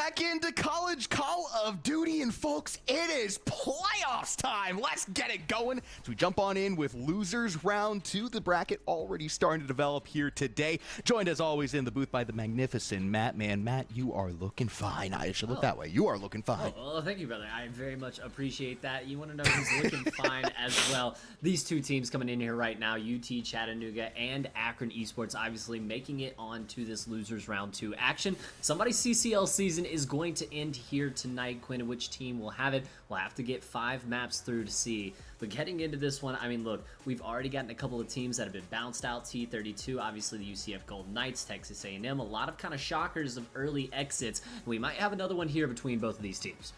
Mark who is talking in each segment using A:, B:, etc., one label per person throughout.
A: back into College Call of Duty, and folks, it is playoffs time. Let's get it going as we jump on in with losers round 2. The bracket already starting to develop here today. Joined as always in the booth by the magnificent Matt. Man, Matt, you are looking fine. I should look that way. You are looking fine.
B: Oh, well, thank you, brother. I very much appreciate that. You want to know who's looking fine as well. These two teams coming in here right now, UT Chattanooga and Akron Esports, obviously making it onto this losers round 2 action. Somebody's CCL season is going to end here tonight. Quinn, which team will have it? We'll have to get 5 maps through to see. But getting into this one, I mean, look, we've already gotten a couple of teams that have been bounced out. T32, obviously the UCF Golden Knights, Texas A&M, a lot of kind of shockers of early exits. We might have another one here between both of these teams.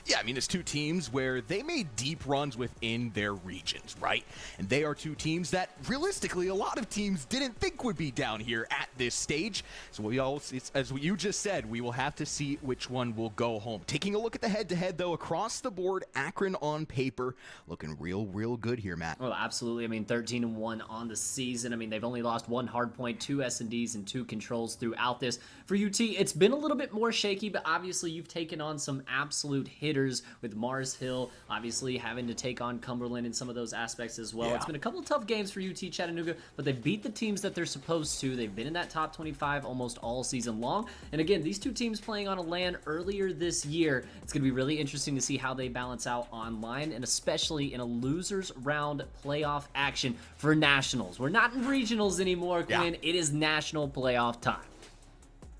A: Yeah, I mean, it's two teams where they made deep runs within their regions, right? And they are two teams that, realistically, a lot of teams didn't think would be down here at this stage. So as you just said, we will have to see which one will go home. Taking a look at the head-to-head, though, across the board, Akron on paper, looking real good here, Matt.
B: Well, absolutely. I mean, 13-1 on the season. I mean, they've only lost 1 hardpoint, 2 S&Ds, and 2 controls throughout this. For UT, it's been a little bit more shaky, but obviously you've taken on some absolute hitters with Mars Hill, obviously having to take on Cumberland in some of those aspects as well.
A: Yeah.
B: It's been a couple of tough games for UT Chattanooga, but they've beat the teams that they're supposed to. They've been in that top 25 almost all season long. And again, these two teams playing on a LAN earlier this year, it's going to be really interesting to see how they balance out online, and especially in a losers round playoff action for nationals. We're not in regionals anymore, Quinn.
A: Yeah.
B: It is national playoff time.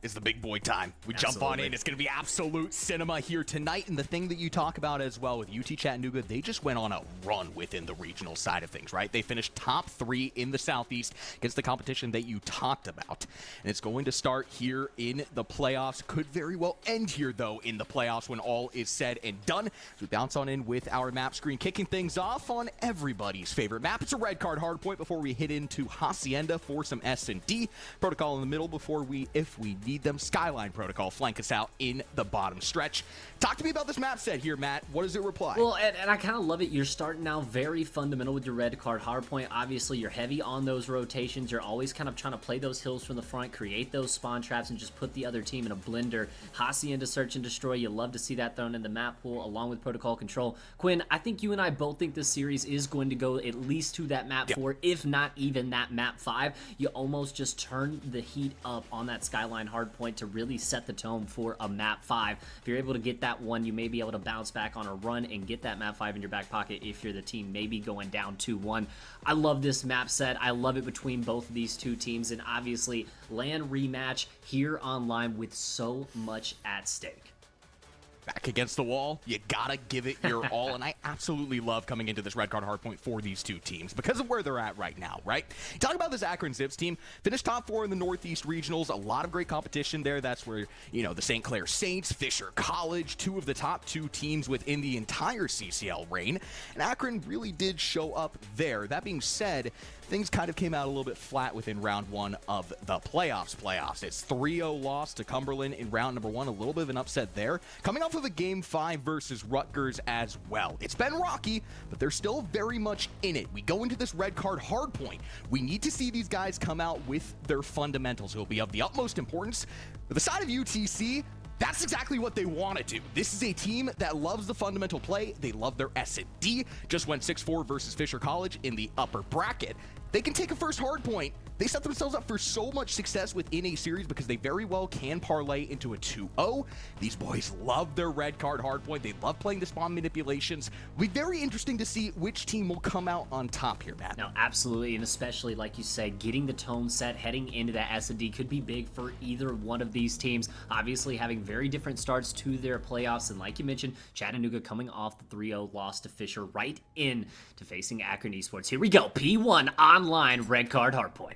A: Is the big boy time. We
B: Absolutely.
A: jump on in. It's going to be absolute cinema here tonight. And the thing that you talk about as well with UT Chattanooga, they just went on a run within the regional side of things, right? They finished top 3 in the Southeast against the competition that you talked about. And it's going to start here in the playoffs. Could very well end here, though, in the playoffs when all is said and done. So we bounce on in with our map screen, kicking things off on everybody's favorite map. It's a red card hardpoint before we hit into Hacienda for some S&D. Protocol in the middle before if we need them. Skyline Protocol flank us out in the bottom stretch. Talk to me about this map set here, Matt. What does it reply?
B: Well, and I kind of love it. You're starting now very fundamental with your red card hardpoint. Obviously, you're heavy on those rotations. You're always kind of trying to play those hills from the front, create those spawn traps, and just put the other team in a blender. Hacienda search and destroy. You love to see that thrown in the map pool along with protocol control. Quinn, I think you and I both think this series is going to go at least to that map 4, if not even that map 5. You almost just turn the heat up on that Skyline hardpoint to really set the tone for a map 5. If you're able to get that one, you may be able to bounce back on a run and get that map 5 in your back pocket if you're the team maybe going down 2-1. I love this map set. I love it between both of these two teams, and obviously LAN rematch here online with so much at stake.
A: Back against the wall, you gotta give it your all, and I absolutely love coming into this red card hardpoint for these two teams because of where they're at right now, right? Talking about this Akron Zips team, finished top 4 in the Northeast Regionals, a lot of great competition there. That's where, you know, the St. Clair Saints, Fisher College, 2 of the top 2 teams within the entire CCL reign, and Akron really did show up there. That being said, things kind of came out a little bit flat within round 1 of the playoffs. It's 3-0 loss to Cumberland in round number 1, a little bit of an upset there. Coming off of a game 5 versus Rutgers as well. It's been rocky, but they're still very much in it. We go into this red card hardpoint. We need to see these guys come out with their fundamentals. It will be of the utmost importance. For the side of UTC, that's exactly what they want to do. This is a team that loves the fundamental play. They love their S&D. Just went 6-4 versus Fisher College in the upper bracket. They can take a first hard point. They set themselves up for so much success within a series because they very well can parlay into a 2-0. These boys love their red card hardpoint. They love playing the spawn manipulations. It'll be very interesting to see which team will come out on top here, Matt.
B: No, absolutely, and especially, like you said, getting the tone set heading into that S&D could be big for either one of these teams. Obviously, having very different starts to their playoffs, and like you mentioned, Chattanooga coming off the 3-0 loss to Fisher right in to facing Akron Esports. Here we go, P1 online red card hardpoint.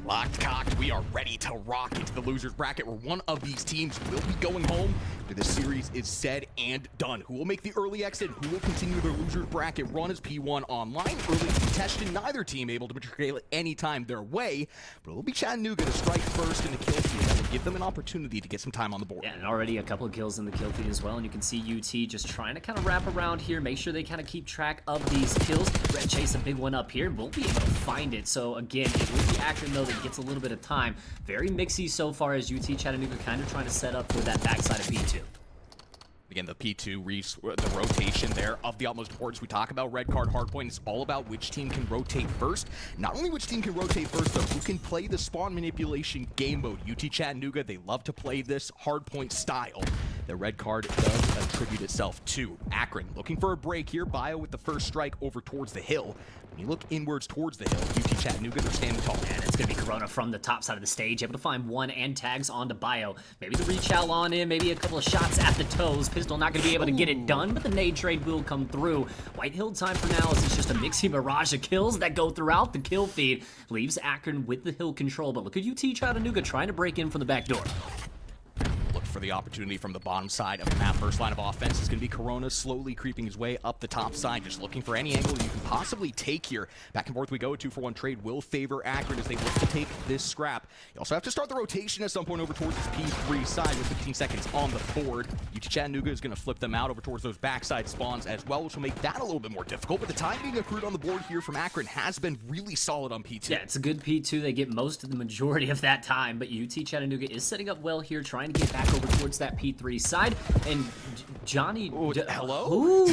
A: Locked, cocked, we are ready to rock into the losers bracket where one of these teams will be going home after this series is said and done. Who will make the early exit? Who will continue their losers bracket run as P1 online? Early contested, neither team able to matriculate any time their way, but it will be Chattanooga to strike first in the kill feed. That will give them an opportunity to get some time on the board.
B: Yeah, and already a couple of kills in the kill feed as well, and you can see UT just trying to kind of wrap around here, make sure they kind of keep track of these kills. Red Chase a big one up here, won't be able to find it. So again, it will be Akron though finally gets a little bit of time. Very mixy so far as UT Chattanooga kind of trying to set up for that backside of P2.
A: Again, the P2, the rotation there of the utmost importance. We talk about red card hardpoint. It's all about which team can rotate first. Not only which team can rotate first, though, who can play the spawn manipulation game mode. UT Chattanooga, they love to play this hardpoint style. The red card does attribute itself to Akron. Looking for a break here. Bio with the first strike over towards the hill. When you look inwards towards the hill, UT Chattanooga, they're standing tall.
B: And it's going to be Corona from the top side of the stage, able to find one and tags onto Bio. Maybe the reach out on him, maybe a couple of shots at the toes. Pistol not going to be able to get it done, but the nade trade will come through. White Hill time for now is it's just a mixy barrage of kills that go throughout the kill feed. Leaves Akron with the hill control, but look at UT Chattanooga trying to break in from the back door.
A: For the opportunity from the bottom side of the map. First line of offense is going to be Corona, slowly creeping his way up the top side, just looking for any angle you can possibly take here. Back and forth we go. 2-for-1 trade will favor Akron as they look to take this scrap. You also have to start the rotation at some point over towards this P3 side with 15 seconds on the board. UT Chattanooga is going to flip them out over towards those backside spawns as well, which will make that a little bit more difficult. But the time being accrued on the board here from Akron has been really solid on P2.
B: Yeah, it's a good P2. They get most of the majority of that time, but UT Chattanooga is setting up well here, trying to get back over towards that P3 side. And Johnny
A: hello?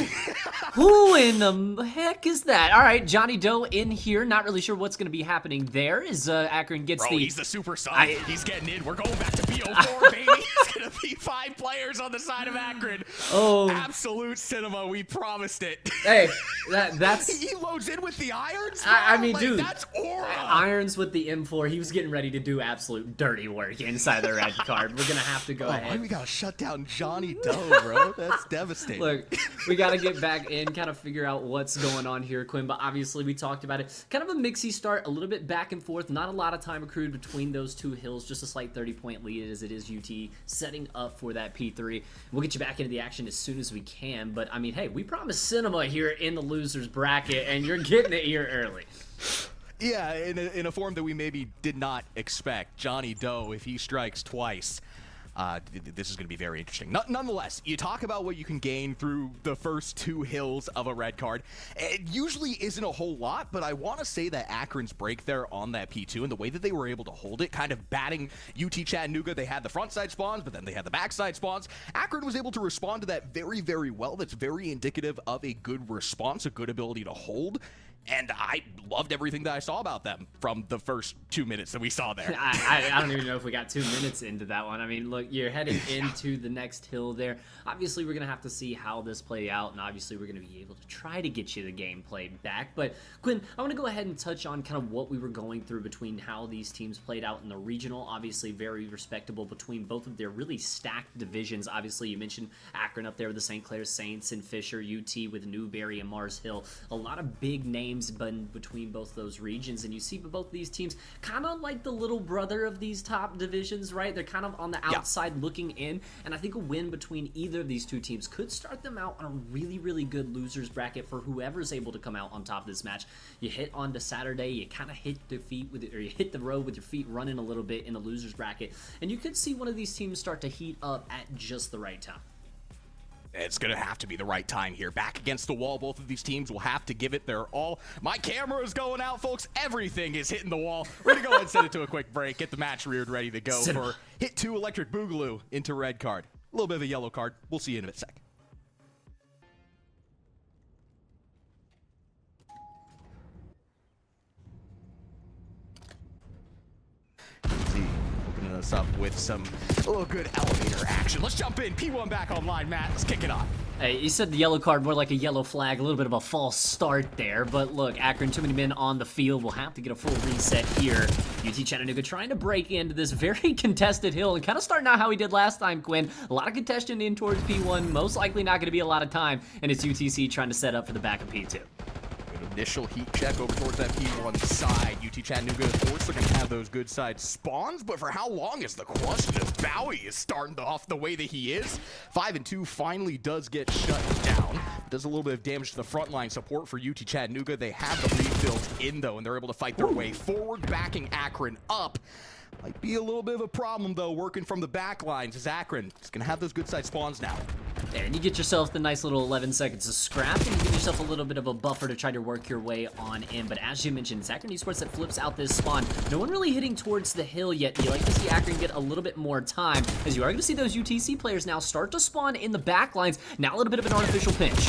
B: Who in the heck is that? All right, Johnny Doe in here. Not really sure what's going to be happening there as Akron gets
A: he's the super sub. He's getting in. We're going back to BO4, baby. It's going to be 5 players on the side of Akron.
B: Oh.
A: Absolute cinema. We promised it.
B: Hey, that's...
A: He loads in with the irons?
B: I mean, like, dude.
A: That's aura.
B: Irons with the M4. He was getting ready to do absolute dirty work inside the red card. We're going to have to go ahead.
A: We got to shut down Johnny Doe, bro. That's devastating.
B: Look, we got to get back in, kind of figure out what's going on here, Quinn. But obviously, we talked about it. Kind of a mixy start, a little bit back and forth. Not a lot of time accrued between those two hills. Just a slight 30-point lead as it is UT setting up for that P3. We'll get you back into the action as soon as we can. But, I mean, hey, we promised cinema here in the loser's bracket, and you're getting it here early.
A: Yeah, in a form that we maybe did not expect. Johnny Doe, if he strikes twice, this is going to be very interesting. Nonetheless, you talk about what you can gain through the first 2 hills of a red card. It usually isn't a whole lot, but I want to say that Akron's break there on that P2 and the way that they were able to hold it, kind of batting UT Chattanooga. They had the front side spawns, but then they had the backside spawns. Akron was able to respond to that very, very well. That's very indicative of a good response, a good ability to hold. And I loved everything that I saw about them from the first 2 minutes that we saw there.
B: I don't even know if we got 2 minutes into that one. I mean, look, you're heading into the next hill there. Obviously, we're going to have to see how this plays out, and obviously, we're going to be able to try to get you the gameplay back. But, Quinn, I want to go ahead and touch on kind of what we were going through between how these teams played out in the regional. Obviously, very respectable between both of their really stacked divisions. Obviously, you mentioned Akron up there with the St. Clair Saints and Fisher, UT with Newberry and Mars Hill. A lot of big names between both those regions, and you see both these teams kind of like the little brother of these top divisions, right? They're kind of on the outside looking in, and I think a win between either of these two teams could start them out on a really, really good losers bracket for whoever's able to come out on top of this match. You hit onto Saturday, you kind of hit the feet with it, or you hit the road with your feet running a little bit in the losers bracket, and you could see one of these teams start to heat up at just the right time.
A: It's going to have to be the right time here. Back against the wall, both of these teams will have to give it their all. My camera is going out, folks. Everything is hitting the wall. We're going to go ahead and send it to a quick break. Get the match reared ready to go for Hit 2 Electric Boogaloo into red card. A little bit of a yellow card. We'll see you in a sec. Us up with some little good elevator action. Let's jump in. P1 back online, Matt. Let's kick it off.
B: Hey, you said the yellow card, more like a yellow flag, a little bit of a false start there, but look, Akron, too many men on the field, will have to get a full reset here. UT Chattanooga trying to break into this very contested hill and kind of starting out how he did last time, Quinn. A lot of contention in towards P1, most likely not going to be a lot of time, and it's UTC trying to set up for the back of P2.
A: Initial heat check over towards that P1 side. UT Chattanooga, of course, they're going to have those good side spawns, but for how long is the question if Bowie is starting off the way that he is? 5 and 2 finally does get shut down. Does a little bit of damage to the frontline support for UT Chattanooga. They have the refills in, though, and they're able to fight their way forward, backing Akron up. Might be a little bit of a problem, though, working from the back lines, as Akron is going to have those good side spawns now.
B: And you get yourself the nice little 11 seconds of scrap, and you give yourself a little bit of a buffer to try to work your way on in. But as you mentioned, it's Akron Esports that flips out this spawn. No one really hitting towards the hill yet. You like to see Akron get a little bit more time, as you are going to see those UTC players now start to spawn in the back lines. Now a little bit of an artificial pinch.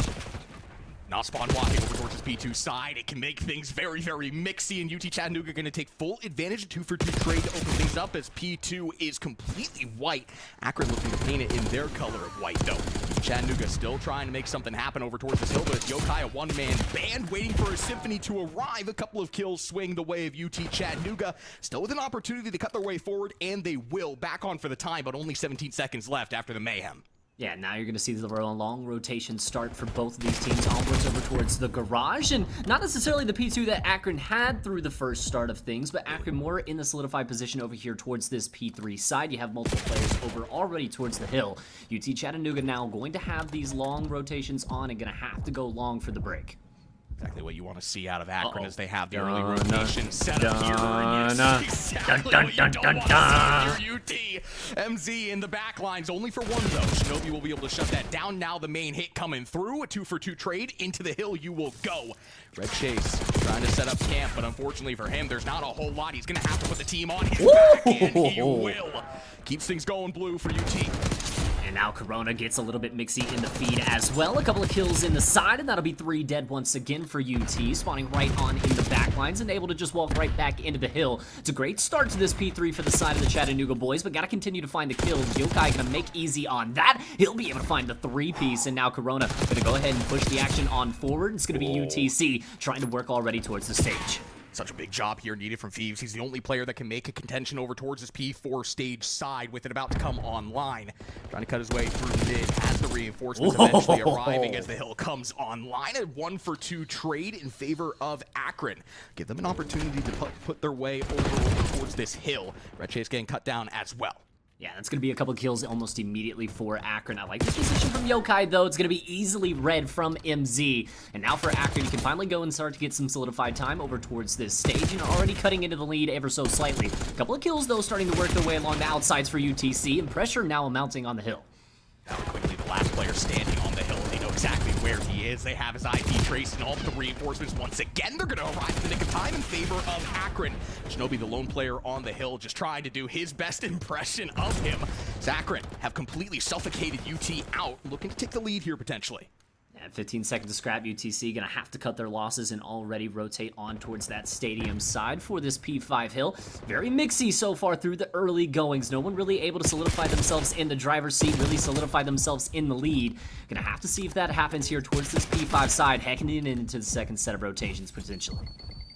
A: Now spawn walking over towards his P2 side. It can make things very, very mixy, and UT Chattanooga going to take full advantage of 2-for-2 trade to open things up as P2 is completely white. Akron looking to paint it in their color of white, though. Chattanooga still trying to make something happen over towards this hill, but it's Yokai, a one-man band, waiting for a symphony to arrive. A couple of kills swing the way of UT Chattanooga. Still with an opportunity to cut their way forward, and they will. Back on for the time, but only 17 seconds left after the mayhem.
B: Yeah, now you're going to see the long rotation start for both of these teams onwards over towards the garage. And not necessarily the P2 that Akron had through the first start of things, but Akron more in the solidified position over here towards this P3 side. You have multiple players over already towards the hill. UT Chattanooga now going to have these long rotations on and going to have to go long for the break.
A: Exactly what you want to see out of Akron as they have the early rotation set up here. And you see exactly what you don't want to see here, UT. MZ in the back lines, only for one, though. Shinobi will be able to shut that down. Now the main hit coming through. A 2-for-2 trade. Into the hill you will go. Red Chase trying to set up camp, but unfortunately for him, there's not a whole lot. He's going to have to put the team on his back, and he will. Keeps things going blue for UT.
B: And now Corona gets a little bit mixy in the feed as well. A couple of kills in the side, and that'll be 3 dead once again for UT. Spawning right on in the back lines and able to just walk right back into the hill. It's a great start to this P3 for the side of the Chattanooga boys, but got to continue to find the kills. Yokai going to make easy on that. He'll be able to find the 3-piece, and now Corona going to go ahead and push the action on forward. It's going to be UTC trying to work already towards the stage.
A: Such a big job here needed from Thieves. He's the only player that can make a contention over towards his P4 stage side with it about to come online. Trying to cut his way through mid, has the reinforcements eventually arriving as the hill comes online. A 1-for-2 trade in favor of Akron. Give them an opportunity to put their way over towards this hill. Red Chase getting cut down as well.
B: Yeah, that's going to be a couple kills almost immediately for Akron. I like this position from Yokai, though. It's going to be easily read from MZ. And now for Akron, you can finally go and start to get some solidified time over towards this stage, and already cutting into the lead ever so slightly. A couple of kills, though, starting to work their way along the outsides for UTC, and pressure now mounting on the hill.
A: Now quickly, the last player standing on the hill. They know exactly where he is. They have his IP traced, and all of the reinforcements once again. They're going to arrive in the nick of time in favor of Akron. Shinobi, the lone player on the hill, just trying to do his best impression of him. Akron have completely suffocated UT out, looking to take the lead here potentially.
B: At 15 seconds to scrap, UTC going to have to cut their losses and already rotate on towards that stadium side for this P5 hill. Very mixy so far through the early goings. No one really able to solidify themselves in the driver's seat, really solidify themselves in the lead. Going to have to see if that happens here towards this P5 side, hacking it into the second set of rotations potentially.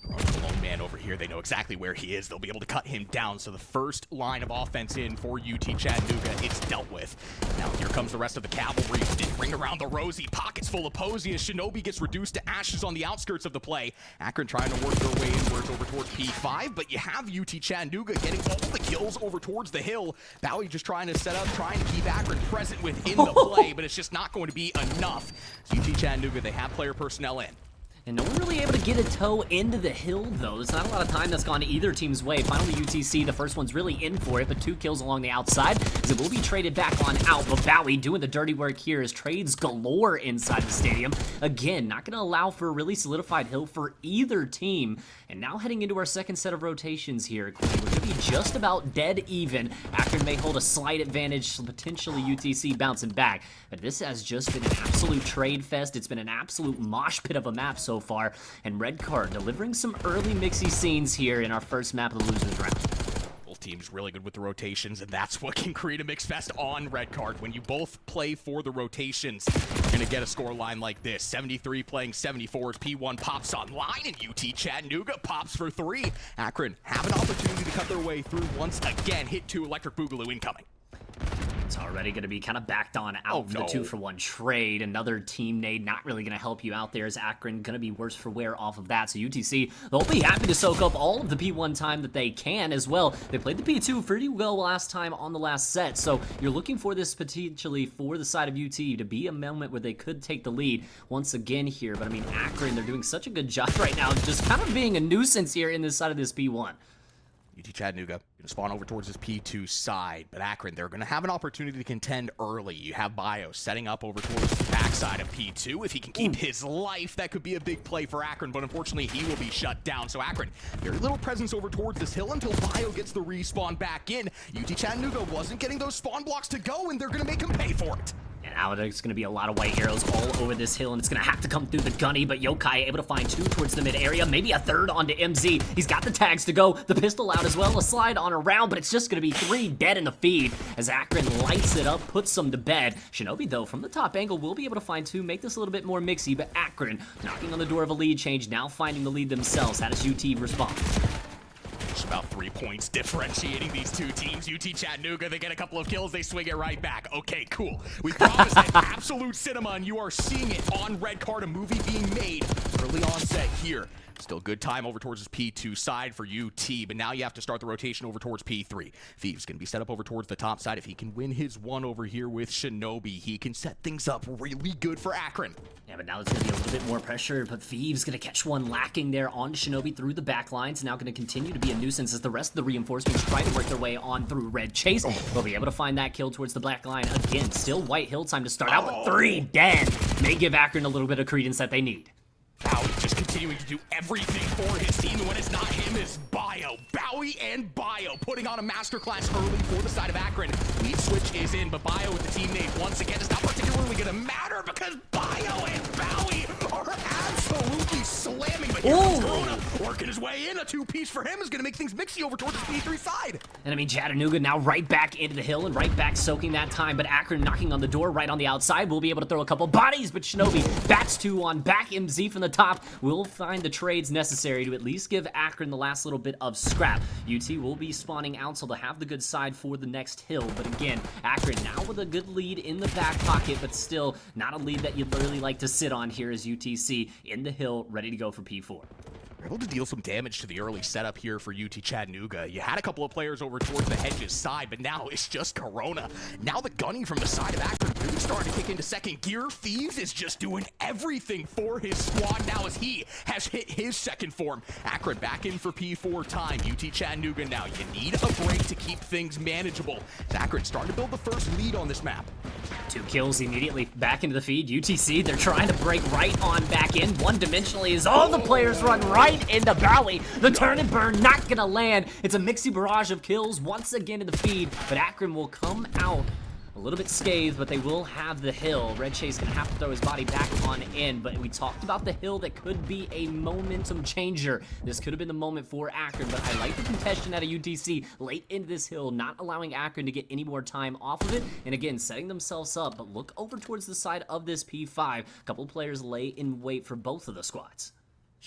A: The lone man over here, they know exactly where he is. They'll be able to cut him down. So the first line of offense in for UT Chattanooga, it's dealt with. Now here comes the rest of the cavalry. Didn't ring around the rosy. Pockets full of posy as Shinobi gets reduced to ashes on the outskirts of the play. Akron trying to work their way inwards over towards P5, but you have UT Chattanooga getting all the kills over towards the hill. Bowie just trying to set up, trying to keep Akron present within the play, but it's just not going to be enough. So UT Chattanooga, they have player personnel in.
B: And no one really able to get a toe into the hill, though. There's not a lot of time that's gone either team's way. Finally, UTC, the first one's really in for it, but 2 kills along the outside, as it will be traded back on out. But Bowie doing the dirty work here as trades galore inside the stadium. Again, not going to allow for a really solidified hill for either team. And now heading into our second set of rotations here. We're going to be just about dead even. Akron may hold a slight advantage, so potentially UTC bouncing back. But this has just been an absolute trade fest. It's been an absolute mosh pit of a map so far. And Red Card delivering some early mixy scenes here in our first map of the losers round.
A: Both teams really good with the rotations, and that's what can create a mix fest on Red Card. When you both play for the rotations, you're going to get a score line like this. 73 playing 74 as P1 pops online, and UT Chattanooga pops for 3. Akron have an opportunity to cut their way through once again. Hit 2, Electric Boogaloo incoming.
B: It's already going to be kind of backed on out for the 2-for-1 trade. Another team nade not really going to help you out there, as Akron going to be worse for wear off of that. So UTC, they'll be happy to soak up all of the P1 time that they can as well. They played the P2 pretty well last time on the last set. So you're looking for this potentially for the side of UT to be a moment where they could take the lead once again here. But I mean, Akron, they're doing such a good job right now, just kind of being a nuisance here in this side of this P1.
A: UT Chattanooga going to spawn over towards this P2 side, but Akron, they're going to have an opportunity to contend early. You have Bio setting up over towards the backside of P2. If he can keep his life, that could be a big play for Akron, but unfortunately he will be shut down. So Akron, very little presence over towards this hill until Bio gets the respawn back in. UT Chattanooga wasn't getting those spawn blocks to go, and they're going to make him pay for it.
B: And now there's going to be a lot of white arrows all over this hill, and it's going to have to come through the gunny, but Yokai able to find 2 towards the mid area, maybe a 3rd onto MZ. He's got the tags to go, the pistol out as well, a slide on around, but it's just going to be 3 dead in the feed as Akron lights it up, puts them to bed. Shinobi, though, from the top angle, will be able to find 2, make this a little bit more mixy, but Akron knocking on the door of a lead change, now finding the lead themselves. How does UT respond?
A: Just about 3 points differentiating these two teams. UT Chattanooga, they get a couple of kills, they swing it right back. Okay, cool. We promised it. Absolute cinema, and you are seeing it on Red Card, a movie being made early onset here. Still good time over towards this P2 side for UT, but now you have to start the rotation over towards P3. Thieves going to be set up over towards the top side. If he can win his one over here with Shinobi, he can set things up really good for Akron.
B: Yeah, but now it's going to be a little bit more pressure, but Thieves going to catch one lacking there on Shinobi through the back lines. Now going to continue to be a nuisance as the rest of the reinforcements try to work their way on through Red Chase. Will be able to find that kill towards the black line. Again, still White Hill time to start out, but 3 dead. May give Akron a little bit of credence that they need.
A: Bowie just continuing to do everything for his team, and when it's not him, it's Bio. Bowie and Bio putting on a masterclass early for the side of Akron. Lead switch is in, but Bio with the team name once again is not particularly going to matter because Bio and Bowie are absolutely slamming. But here comes Corona working his way in. A 2-piece for him is going to make things mixy over towards the P3 side.
B: And I mean, Chattanooga now right back into the hill and right back soaking that time, but Akron knocking on the door right on the outside. We'll be able to throw a couple bodies, but Shinobi bats 2 on back. MZ from the top will find the trades necessary to at least give Akron the last little bit of scrap. UT will be spawning out, so they'll have the good side for the next hill. But again, Akron now with a good lead in the back pocket, but still not a lead that you'd really like to sit on here as UTC in the hill, ready to go for P4.
A: Able to deal some damage to the early setup here for UT Chattanooga. You had a couple of players over towards the hedges side, but now it's just Corona. Now the gunning from the side of Akron really starting to kick into second gear. Thieves is just doing everything for his squad now as he has hit his second form. Akron back in for P4 time. UT Chattanooga now. You need a break to keep things manageable. Akron starting to build the first lead on this map.
B: 2 kills immediately back into the feed. UTC, they're trying to break right on back in. One-dimensionally as all the players run right into Bowie. The turn and burn not gonna land. It's a mixy barrage of kills once again in the feed, but Akron will come out a little bit scathed, but they will have the hill. Red Chase gonna have to throw his body back on in, but we talked about the hill that could be a momentum changer. This could have been the moment for Akron, but I like the contention out of UTC late into this hill, not allowing Akron to get any more time off of it, and again, setting themselves up. But look over towards the side of this P5. A couple players lay in wait for both of the squads.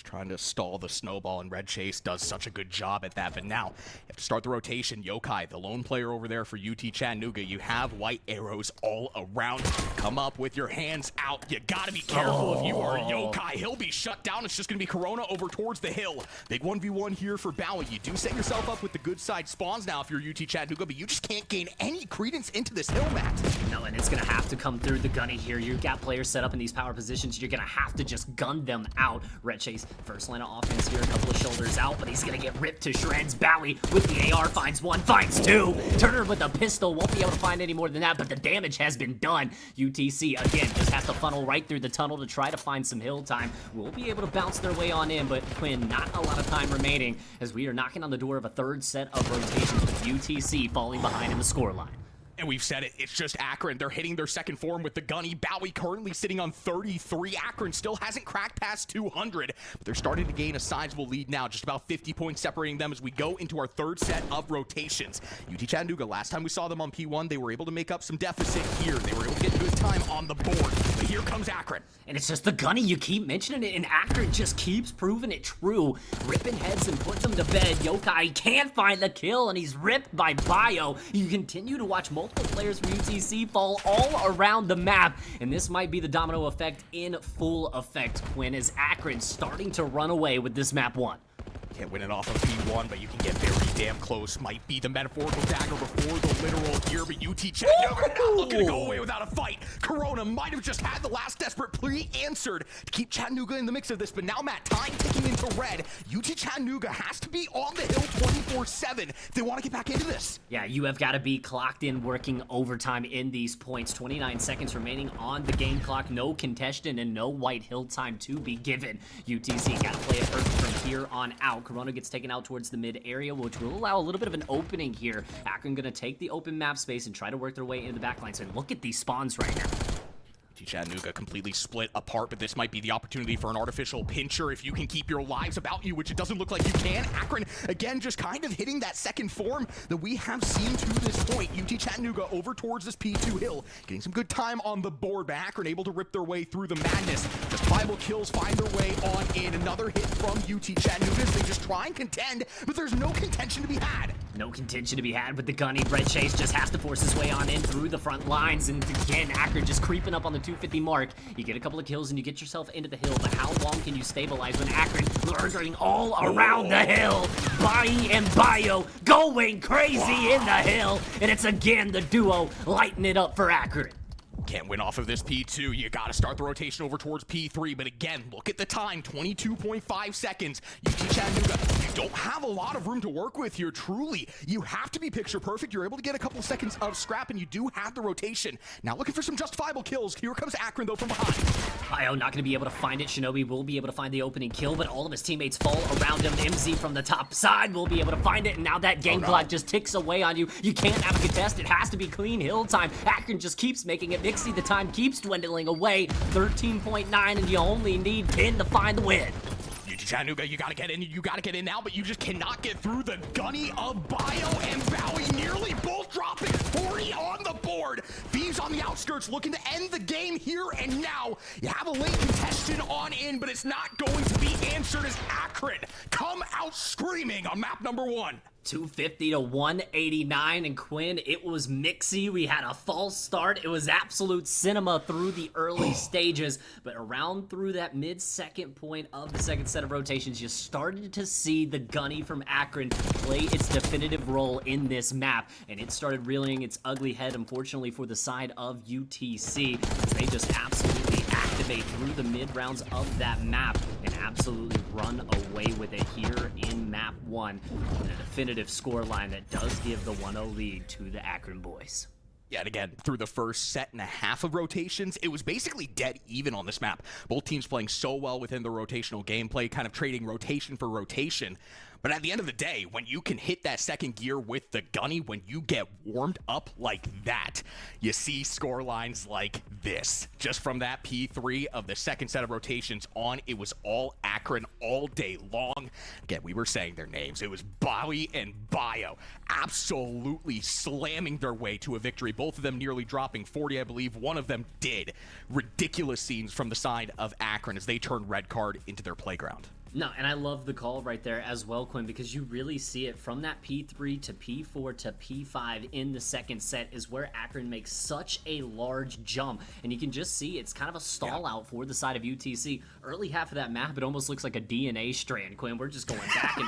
A: Trying to stall the snowball, and Red Chase does such a good job at that. But now you have to start the rotation. Yokai, the lone player over there for UT Chattanooga. You have white arrows all around. Come up with your hands out. You gotta be careful if you are Yokai. He'll be shut down. It's just gonna be Corona over towards the hill. Big 1v1 here for Bowie. You do set yourself up with the good side spawns now if you're UT Chattanooga, but you just can't gain any credence into this hill, Matt.
B: No, and it's gonna have to come through the gunny here. You've got players set up in these power positions. You're gonna have to just gun them out. Red Chase, first line of offense here, a couple of shoulders out, but he's gonna get ripped to shreds. Bowie with the AR finds 1, finds 2. Turner with a pistol won't be able to find any more than that, but the damage has been done. UTC, again, just has to funnel right through the tunnel to try to find some hill time. We'll be able to bounce their way on in, but Quinn, not a lot of time remaining as we are knocking on the door of a 3rd set of rotations with UTC falling behind in the scoreline.
A: And we've said it, it's just Akron. They're hitting their second form with the gunny. Bowie currently sitting on 33. Akron still hasn't cracked past 200, but they're starting to gain a sizable lead now, just about 50 points separating them as we go into our 3rd set of rotations. UT Chattanooga, last time we saw them on P1, they were able to make up some deficit here. They were able to get good time on the board, but here comes Akron.
B: And it's just the gunny, you keep mentioning it, and Akron just keeps proving it true. Ripping heads and putting them to bed. Yokai can't find the kill, and he's ripped by Bio. You continue to watch multiple players from UTC fall all around the map, and this might be the domino effect in full effect, Quinn, as Akron starting to run away with this map 1.
A: Can't win it off of P1, but you can get very damn close. Might be the metaphorical dagger before the literal here, but UT Chattanooga not looking to go away without a fight. Corona might have just had the last desperate plea answered to keep Chattanooga in the mix of this, but now, Matt, time ticking into red. UT Chattanooga has to be on the hill 24/7 if they want to get back into this.
B: Yeah, you have got to be clocked in, working overtime in these points. 29 seconds remaining on the game clock. No contestant and no white hill time to be given. UTC got to play it perfect from here on out. Corona gets taken out towards the mid area, which will allow a little bit of an opening here. Akron going to take the open map space and try to work their way into the backline. So look at these spawns right now.
A: Chattanooga completely split apart, but this might be the opportunity for an artificial pincher if you can keep your lives about you, which it doesn't look like you can. Akron, again, just kind of hitting that second form that we have seen to this point. UT Chattanooga over towards this P2 hill, getting some good time on the board, but Akron able to rip their way through the madness. Justifiable kills find their way on in. Another hit from UT Chattanooga as they just try and contend, but there's no contention to be had.
B: No contention to be had with the gunny. Red Chase just has to force his way on in through the front lines. And again, Akron just creeping up on the 250 mark. You get a couple of kills and you get yourself into the hill. But how long can you stabilize when Akron murdering all around the hill? Bai and Bio going crazy in the hill. And it's again the duo lighting it up for Akron.
A: Can't win off of this P2. You got to start the rotation over towards P3. But again, look at the time, 22.5 seconds. UT Chattanooga, you don't have a lot of room to work with here, truly. You have to be picture perfect. You're able to get a couple seconds of scrap, and you do have the rotation. Now looking for some justifiable kills. Here comes Akron, though, from behind.
B: Bio not going to be able to find it. Shinobi will be able to find the opening kill, but all of his teammates fall around him. MZ from the top side will be able to find it, and now that game clock just ticks away on you. You can't have a contest. It has to be clean hill time. Akron just keeps making it. Nixie, the time keeps dwindling away. 13.9, and you only need 10 to find the win.
A: UT Chattanooga, you gotta get in now, but you just cannot get through the gunny of Bio and Bowie, nearly both dropping 40 on the board. Thieves on the outskirts looking to end the game here and now. You have a late contestant on in, but it's not going to be answered as Akron come out screaming on map number 1.
B: 250 to 189, and Quinn, it was mixy. We had a false start. It was absolute cinema through the early stages, but around through that mid-second point of the second set of rotations, you started to see the gunny from Akron play its definitive role in this map, and it started rearing its ugly head, unfortunately, for the side of UTC, as they just absolutely activate through the mid-rounds of that map and absolutely run away with it here in map 1. And a definitive scoreline that does give the 1-0 lead to the Akron boys.
A: Yeah, and again, through the first set and a half of rotations, it was basically dead even on this map. Both teams playing so well within the rotational gameplay, kind of trading rotation for rotation. But at the end of the day, when you can hit that second gear with the gunny, when you get warmed up like that, you see score lines like this. Just from that P3 of the second set of rotations on, it was all Akron all day long. Again, we were saying their names. It was Bowie and Bio absolutely slamming their way to a victory. Both of them nearly dropping 40, I believe. One of them did. Ridiculous scenes from the side of Akron as they turned red card into their playground.
B: No, and I love the call right there as well, Quinn, because you really see it from that P3 to P4 to P5 in the second set is where Akron makes such a large jump. And you can just see it's kind of a stall out for the side of UTC. Early half of that map, it almost looks like a DNA strand, Quinn. We're just going back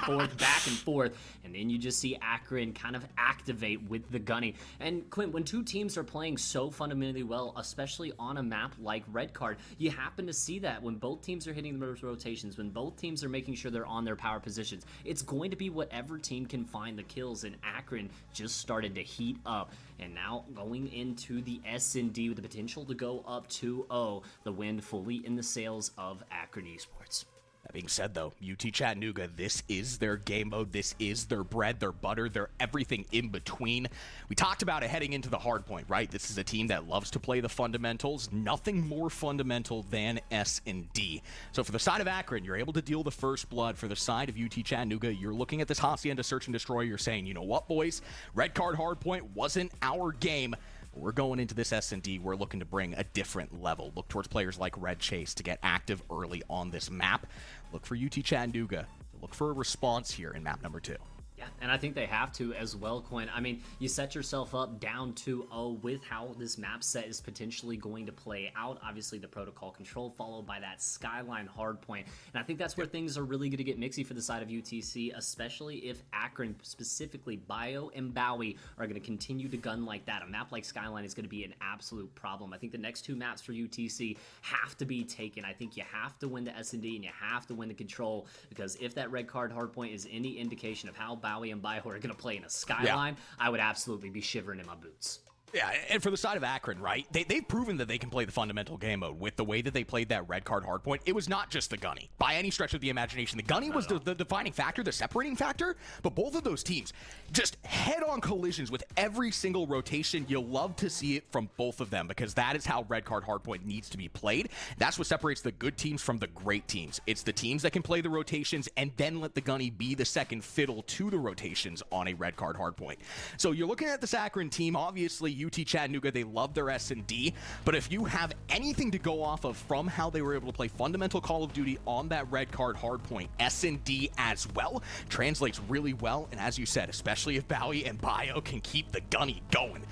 B: and forth. And then you just see Akron kind of activate with the gunny. And Quinn, when two teams are playing so fundamentally well, especially on a map like Red Card, you happen to see that when both teams are hitting those rotations, when both teams are making sure they're on their power positions. It's going to be whatever team can find the kills, and Akron just started to heat up. And now going into the S&D with the potential to go up 2-0, the win fully in the sails of Akron Esports.
A: That being said, though, UT Chattanooga, this is their game mode. This is their bread, their butter, their everything in between. We talked about it heading into the hard point, right? This is a team that loves to play the fundamentals. Nothing more fundamental than S&D. So for the side of Akron, you're able to deal the first blood. For the side of UT Chattanooga, you're looking at this Hacienda Search and Destroy. You're saying, you know what, boys? Red card hard point wasn't our game. We're going into this S&D. We're looking to bring a different level. Look towards players like Red Chase to get active early on this map. Look for UT Chattanooga. Look for a response here in map number 2.
B: Yeah, and I think they have to as well, Quinn. I mean, you set yourself up down 2-0 with how this map set is potentially going to play out. Obviously, the protocol control followed by that Skyline hardpoint. And I think that's where things are really going to get mixy for the side of UTC, especially if Akron, specifically Bio and Bowie, are going to continue to gun like that. A map like Skyline is going to be an absolute problem. I think the next two maps for UTC have to be taken. I think you have to win the S&D and you have to win the control, because if that red card hardpoint is any indication of how Bowie and Bio are going to play in a Skyline, I would absolutely be shivering in my boots.
A: Yeah, and for the side of Akron, right, they've proven that they can play the fundamental game mode with the way that they played that red card hardpoint. It was not just the gunny. By any stretch of the imagination, the gunny was the defining factor, the separating factor, but both of those teams just head-on collisions with every single rotation. You'll love to see it from both of them, because that is how red card hardpoint needs to be played. That's what separates the good teams from the great teams. It's the teams that can play the rotations and then let the gunny be the second fiddle to the rotations on a red card hardpoint. So you're looking at this Akron team, obviously UT Chattanooga, they love their S&D, but if you have anything to go off of from how they were able to play fundamental Call of Duty on that red card hardpoint, S&D as well translates really well. And as you said, especially if Bowie and Bio can keep the gunny going.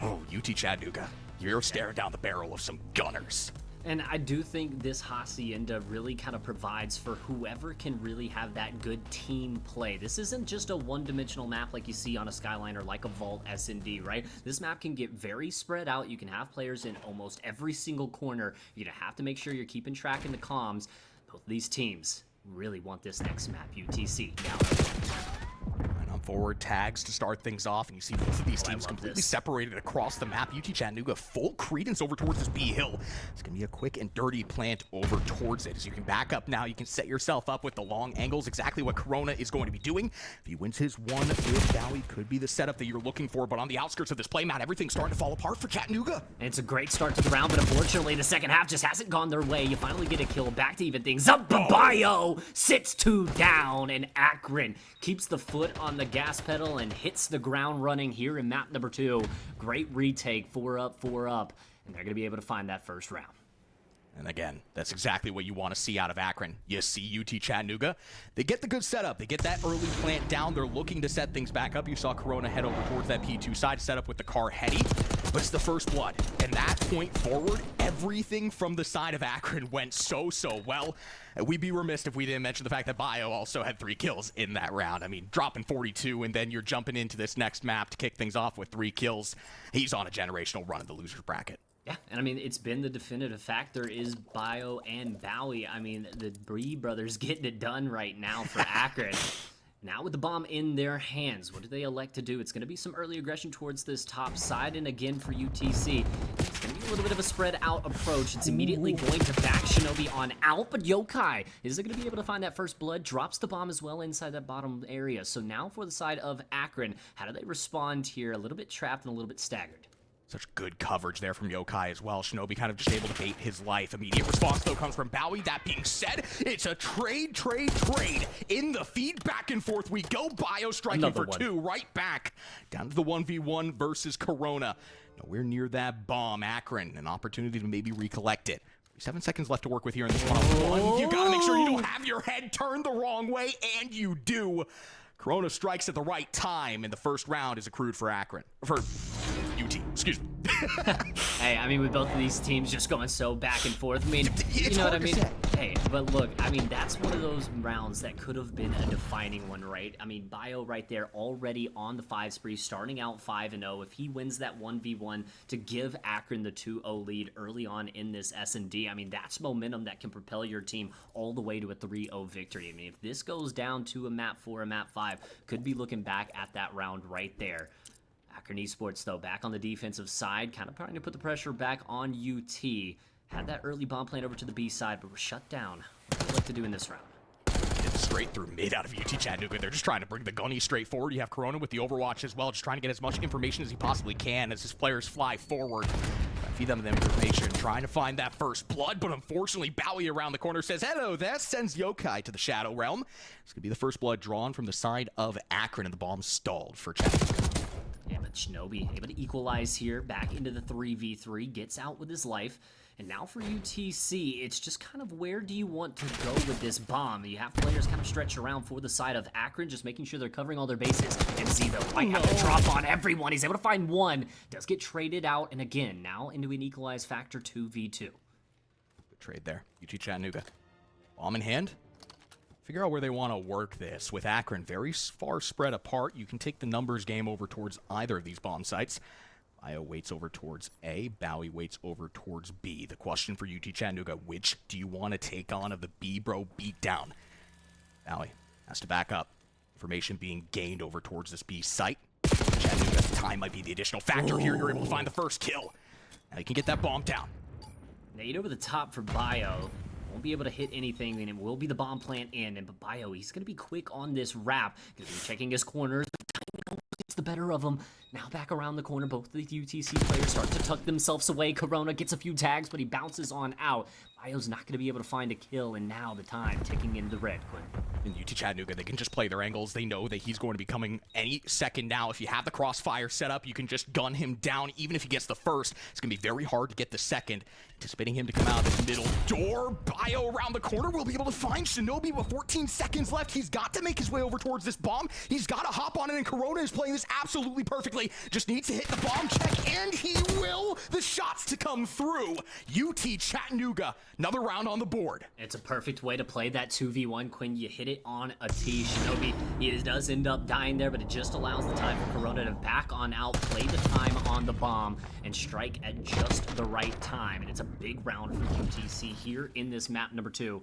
A: Oh, UT Chattanooga, you're staring down the barrel of some gunners.
B: And I do think this Hacienda really kind of provides for whoever can really have that good team play. This isn't just a one-dimensional map like you see on a Skyline or like a Vault S&D, right? This map can get very spread out. You can have players in almost every single corner. You're going to have to make sure you're keeping track in the comms. Both of these teams really want this next map, UTC.
A: Forward tags to start things off, and you see both of these teams completely separated across the map. UT Chattanooga full credence over towards this B hill. It's gonna be a quick and dirty plant over towards it. As you can back up now, you can set yourself up with the long angles, exactly what Corona is going to be doing. If he wins his one with Bowie, could be the setup that you're looking for, but on the outskirts of this playmat, everything's starting to fall apart for Chattanooga.
B: And it's a great start to the round, but unfortunately the second half just hasn't gone their way. You finally get a kill back to even things up. Bio sits 2 down, and Akron keeps the foot on the gas pedal and hits the ground running here in map number 2. Great retake, 4 up, and they're going to be able to find that first round.
A: And again, that's exactly what you want to see out of Akron. You see UT Chattanooga, they get the good setup. They get that early plant down. They're looking to set things back up. You saw Corona head over towards that P2 side, set up with the car heady, but it's the first blood. And that point forward, everything from the side of Akron went so well. We'd be remiss if we didn't mention the fact that Bio also had 3 kills in that round. I mean, dropping 42, and then you're jumping into this next map to kick things off with 3 kills. He's on a generational run in the loser's bracket.
B: Yeah, and I mean, it's been the definitive factor is Bio and Bowie. I mean, the Bree brothers getting it done right now for Akron. Now with the bomb in their hands, what do they elect to do? It's going to be some early aggression towards this top side, and again for UTC, it's going to be a little bit of a spread out approach. It's immediately going to back Shinobi on out, but Yokai is going to be able to find that first blood, drops the bomb as well inside that bottom area. So now for the side of Akron, how do they respond here? A little bit trapped and a little bit staggered.
A: Such good coverage there from Yokai as well. Shinobi kind of just able to bait his life. Immediate response, though, comes from Bowie. That being said, it's a trade. In the feed, back and forth we go. Bio striking
B: Another
A: for 2, right back. Down to the 1v1 versus Corona. Nowhere near that bomb. Akron, an opportunity to maybe recollect it. 7 seconds left to work with here in this one-on-one. You gotta make sure you don't have your head turned the wrong way, and you do. Corona strikes at the right time, and the first round is accrued for Akron. For UT, excuse me.
B: Hey, I mean, with both of these teams just going so back and forth, I mean, you know what I mean? Hey, but look, I mean, that's one of those rounds that could have been a defining one, right? I mean, Bio right there already on the 5 spree, starting out 5-0. If he wins that 1v1 to give Akron the 2-0 lead early on in this S&D, I mean, that's momentum that can propel your team all the way to a 3-0 victory. I mean, if this goes down to a map 4, a map 5, could be looking back at that round right there. Akron Esports, though, back on the defensive side, kind of trying to put the pressure back on UT. Had that early bomb plant over to the B side, but we're shut down. What do you like to do in this round?
A: It's straight through mid out of UT Chattanooga. They're just trying to bring the gunny straight forward. You have Corona with the Overwatch as well, just trying to get as much information as he possibly can as his players fly forward. Feed them the information, trying to find that first blood, but unfortunately Bowie around the corner says, hello, that sends Yokai to the Shadow Realm. It's going to be the first blood drawn from the side of Akron, and the bomb stalled for Chattanooga.
B: Yeah, but Shinobi able to equalize here, back into the 3v3, gets out with his life. And now for UTC, it's just kind of where do you want to go with this bomb? You have players kind of stretched around for the side of Akron, just making sure they're covering all their bases. And Ziva might have to drop on everyone. He's able to find one. Does get traded out, and again, now into an equalized factor 2v2.
A: Good trade there. UT Chattanooga. Bomb in hand. Figure out where they want to work this. With Akron very far spread apart, you can take the numbers game over towards either of these bomb sites. Bio waits over towards A. Bowie waits over towards B. The question for UT Chattanooga, which do you want to take on of the B-Bro beatdown? Bowie has to back up. Information being gained over towards this B site. Chattanooga's time might be the additional factor here. You're able to find the first kill. Now you can get that bomb down.
B: Nade over the top for Bio. Won't be able to hit anything, and it will be the bomb plant in. And Bio, he's going to be quick on this wrap. Going to be checking his corners. Gets the better of him. Now back around the corner, both the UTC players start to tuck themselves away. Corona gets a few tags, but he bounces on out. Bio's not going to be able to find a kill, and now the time ticking in the red, Quinn.
A: In UT Chattanooga, they can just play their angles. They know that he's going to be coming any second now. If you have the crossfire set up, you can just gun him down. Even if he gets the first, it's going to be very hard to get the second. Anticipating him to come out this middle door. Bio around the corner will be able to find Shinobi with 14 seconds left. He's got to make his way over towards this bomb. He's got to hop on it, and Corona is playing this absolutely perfectly. Just needs to hit the bomb check, and he will. The shots to come through. UT Chattanooga, another round on the board.
B: It's a perfect way to play that 2v1, Quinn. You hit it on a tee. Shinobi, he does end up dying there, but it just allows the time for Corona to back on out, play the time on the bomb, and strike at just the right time. And it's a big round for UTC here in this map number 2.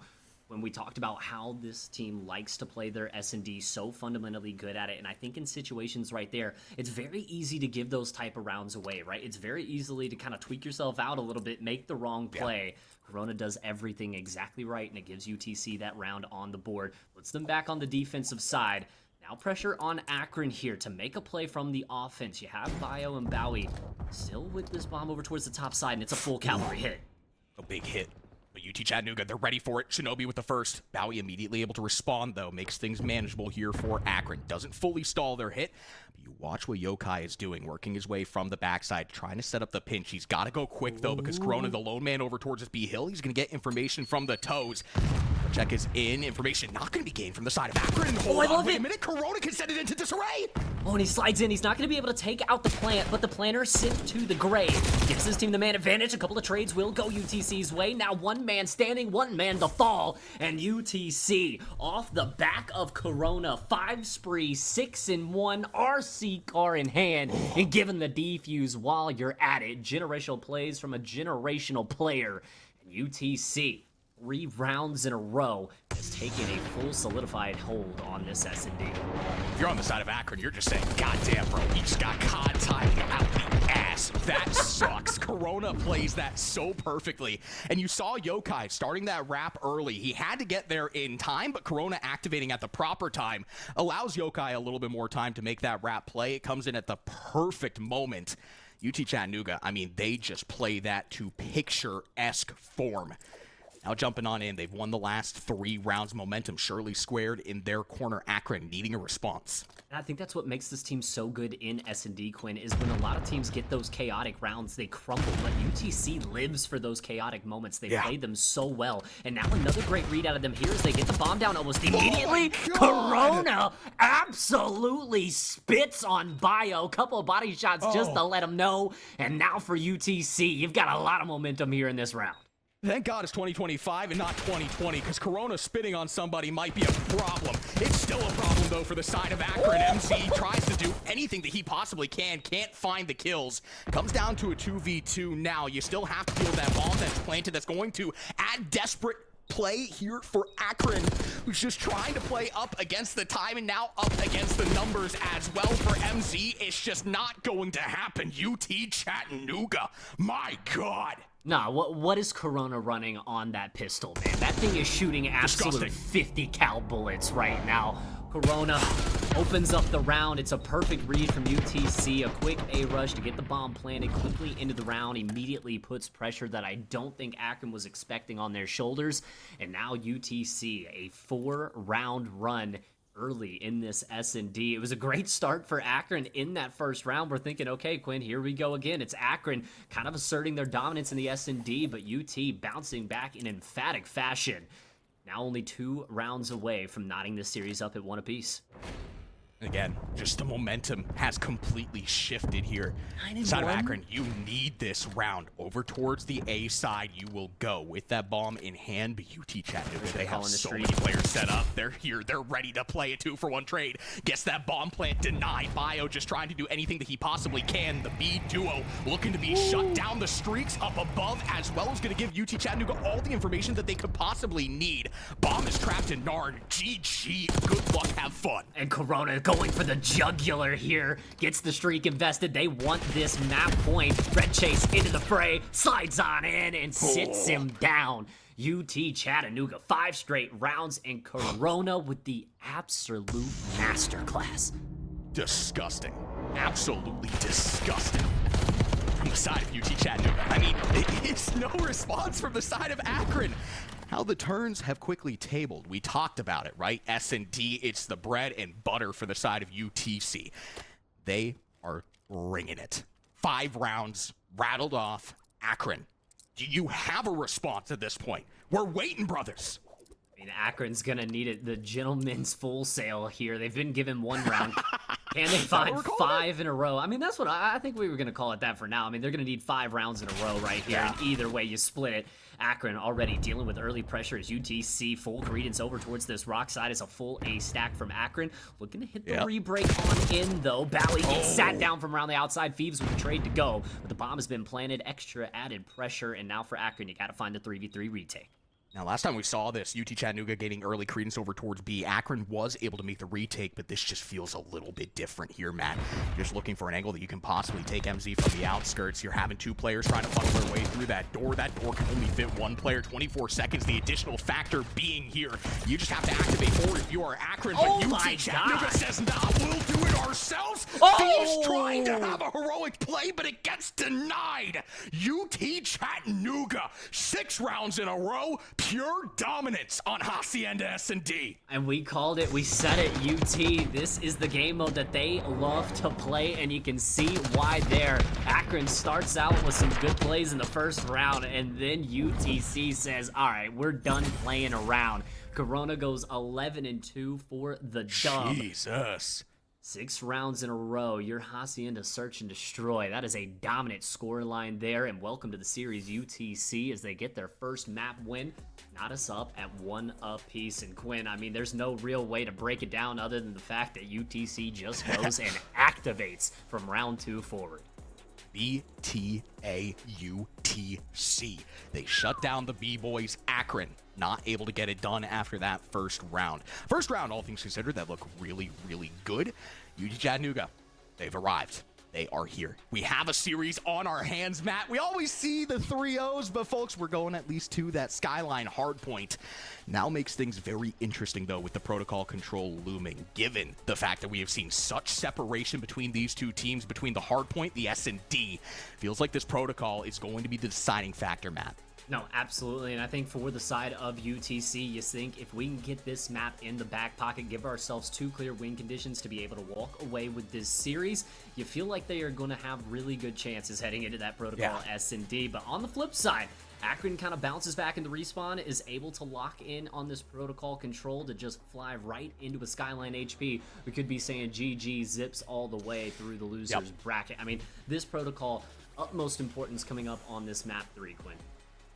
B: When we talked about how this team likes to play their S&D, so fundamentally good at it. And I think in situations right there, it's very easy to give those type of rounds away, right? It's very easily to kind of tweak yourself out a little bit, make the wrong play. Yeah. Corona does everything exactly right, and it gives UTC that round on the board. Puts them back on the defensive side. Now pressure on Akron here to make a play from the offense. You have Bio and Bowie still with this bomb over towards the top side, and it's a full cavalry hit.
A: A big hit. But UT Chattanooga, they're ready for it. Shinobi with the first. Bowie immediately able to respond, though. Makes things manageable here for Akron. Doesn't fully stall their hit. But you watch what Yokai is doing, working his way from the backside, trying to set up the pinch. He's got to go quick, though, because Corona, the lone man over towards this B hill, he's going to get information from the toes. Check is in. Information not going to be gained from the side of Akron. Hold on, wait a minute. Corona can set it into disarray.
B: Oh, and he slides in. He's not going to be able to take out the plant, but the planter sent to the grave. Gives his team the man advantage. A couple of trades will go UTC's way. Now one man standing, one man to fall. And UTC off the back of Corona. 5 spree, 6-1, RC car in hand. And given the defuse while you're at it. Generational plays from a generational player. And UTC, 3 rounds in a row, has taken a full solidified hold on this S&D.
A: If you're on the side of Akron, you're just saying, God damn, bro, he just got caught timing out the ass. That sucks. Corona plays that so perfectly. And you saw Yokai starting that wrap early. He had to get there in time, but Corona activating at the proper time allows Yokai a little bit more time to make that wrap play. It comes in at the perfect moment. UT Chattanooga, I mean, they just play that to picture-esque form. Now jumping on in, they've won the last 3 rounds. Momentum surely squared in their corner. Akron needing a response.
B: And I think that's what makes this team so good in S&D, Quinn, is when a lot of teams get those chaotic rounds, they crumble. But UTC lives for those chaotic moments. They played them so well. And now another great read out of them here as they get the bomb down almost immediately. Corona absolutely spits on Bio. Couple of body shots just to let him know. And now for UTC, you've got a lot of momentum here in this round.
A: Thank God it's 2025 and not 2020, because Corona spitting on somebody might be a problem. It's still a problem, though, for the side of Akron. MC tries to do anything that he possibly can, can't find the kills. Comes down to a 2v2 now. You still have to deal that bomb that's planted that's going to add desperate play here for Akron, who's just trying to play up against the time and now up against the numbers as well for MZ. It's just not going to happen. UT Chattanooga, my God.
B: Nah, what is Corona running on that pistol, man? That thing is shooting absolute 50 cal bullets right now. Corona opens up the round. It's a perfect read from UTC. A quick A-rush to get the bomb planted quickly into the round. Immediately puts pressure that I don't think Akron was expecting on their shoulders. And now UTC, a 4-round run early in this S&D. It was a great start for Akron in that first round. We're thinking, okay, Quinn, here we go again. It's Akron kind of asserting their dominance in the S&D, but UT bouncing back in emphatic fashion. Now only 2 rounds away from knotting this series up at 1 apiece.
A: Again, just the momentum has completely shifted here. Side of Akron, you need this round. Over towards the A side, you will go with that bomb in hand. But UT Chattanooga, they have so many players set up. They're here. They're ready to play a 2-for-1 trade. Gets that bomb plant denied. Bio just trying to do anything that he possibly can. The B duo looking to be shut down. The streaks up above as well as going to give UT Chattanooga all the information that they could possibly need. Bomb is trapped in Narn. GG. Good luck. Have fun.
B: And Corona going for the jugular here. Gets the streak invested. They want this map point. Red Chase into the fray. Slides on in and sits him down. UT Chattanooga, 5 straight rounds, and Corona with the absolute masterclass.
A: Disgusting. Absolutely disgusting. From the side of UT Chattanooga. I mean, it's no response from the side of Akron. How the turns have quickly tabled. We talked about it, right? S&D, it's the bread and butter for the side of UTC. They are ringing it. 5 rounds, rattled off. Akron, do you have a response at this point? We're waiting, brothers.
B: I mean, Akron's gonna need it. The gentleman's full sail here. They've been given 1 round. Can they find 5 in a row? I mean, that's what I think we were going to call it that for now. I mean, they're going to need 5 rounds in a row right here. Yeah. And either way you split it. Akron already dealing with early pressure as UTC full credence over towards this rock side as a full A stack from Akron. Looking to hit the re-break on in, though. Bally gets sat down from around the outside. Phoebes with the trade to go. But the bomb has been planted. Extra added pressure. And now for Akron, you got to find the 3v3 retake.
A: Now, last time we saw this, UT Chattanooga gaining early credence over towards B. Akron was able to make the retake, but this just feels a little bit different here, Matt. You're just looking for an angle that you can possibly take MZ from the outskirts. You're having 2 players trying to funnel their way through that door. That door can only fit 1 player, 24 seconds. The additional factor being here, you just have to activate forward if you are Akron, but UT Chattanooga says, nah, we'll do it ourselves. Thieves trying to have a heroic play, but it gets denied. UT Chattanooga, 6 rounds in a row, pure dominance on Hacienda S&D.
B: And we called it, we said it, UT. This is the game mode that they love to play, and you can see why there. Akron starts out with some good plays in the first round, and then UTC says, all right, we're done playing around. Corona goes 11-2 for the dub.
A: Jesus.
B: 6 rounds in a row. Your Hacienda search and destroy. That is a dominant scoreline there. And welcome to the series UTC as they get their first map win. Knot us up at 1 apiece. And Quinn, I mean, there's no real way to break it down other than the fact that UTC just goes and activates from round 2 forward.
A: BTAUTC. They shut down the B-Boys. Akron not able to get it done after that first round. First round, all things considered, that look really, really good. UT Chattanooga, they've arrived. They are here. We have a series on our hands, Matt. We always see the 3-0s, but folks, we're going at least to that Skyline hardpoint. Now makes things very interesting, though, with the protocol control looming, given the fact that we have seen such separation between these 2 teams, between the hardpoint, the S&D. Feels like this protocol is going to be the deciding factor, Matt.
B: No, absolutely, and I think for the side of UTC, you think if we can get this map in the back pocket, give ourselves 2 clear win conditions to be able to walk away with this series, you feel like they are going to have really good chances heading into that protocol S&D. But on the flip side, Akron kind of bounces back into respawn, is able to lock in on this protocol control to just fly right into a Skyline HP. We could be saying GG zips all the way through the losers bracket. I mean, this protocol, utmost importance coming up on this map 3, Quinn.